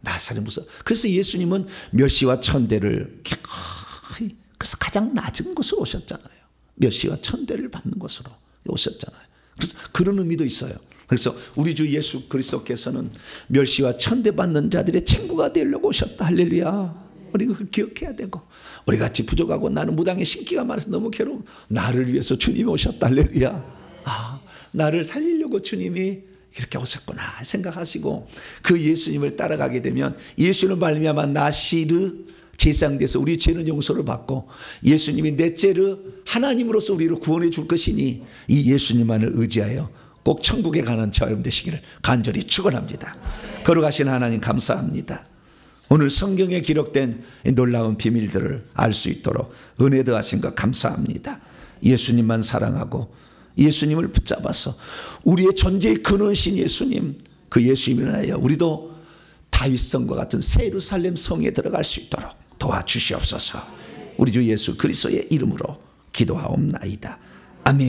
나사렛 무슨. 그래서 예수님은 멸시와 천대를 기꺼이, 그래서 가장 낮은 곳으로 오셨잖아요. 멸시와 천대를 받는 것으로 오셨잖아요. 그래서 그런 의미도 있어요. 그래서 우리 주 예수 그리스도께서는 멸시와 천대받는 자들의 친구가 되려고 오셨다. 할렐루야. 우리가 그걸 기억해야 되고, 우리 같이 부족하고 나는 무당에 신기가 많아서 너무 괴로워. 나를 위해서 주님이 오셨다. 할렐루야. 나를 살리려고 주님이 이렇게 오셨구나 생각하시고 그 예수님을 따라가게 되면 예수님을 말미암아 나시르 제사장돼서 우리 죄는 용서를 받고 예수님이 넷째로 하나님으로서 우리를 구원해 줄 것이니 이 예수님만을 의지하여 꼭 천국에 가는 저 여러분 되시기를 간절히 축원합니다. 걸어가신 하나님 감사합니다. 오늘 성경에 기록된 놀라운 비밀들을 알 수 있도록 은혜 더하신 것 감사합니다. 예수님만 사랑하고 예수님을 붙잡아서 우리의 존재의 근원이신 예수님, 그 예수님을 위하여 우리도 다윗성과 같은 새 예루살렘 성에 들어갈 수 있도록 도와주시옵소서. 우리 주 예수 그리스도의 이름으로 기도하옵나이다. 아멘.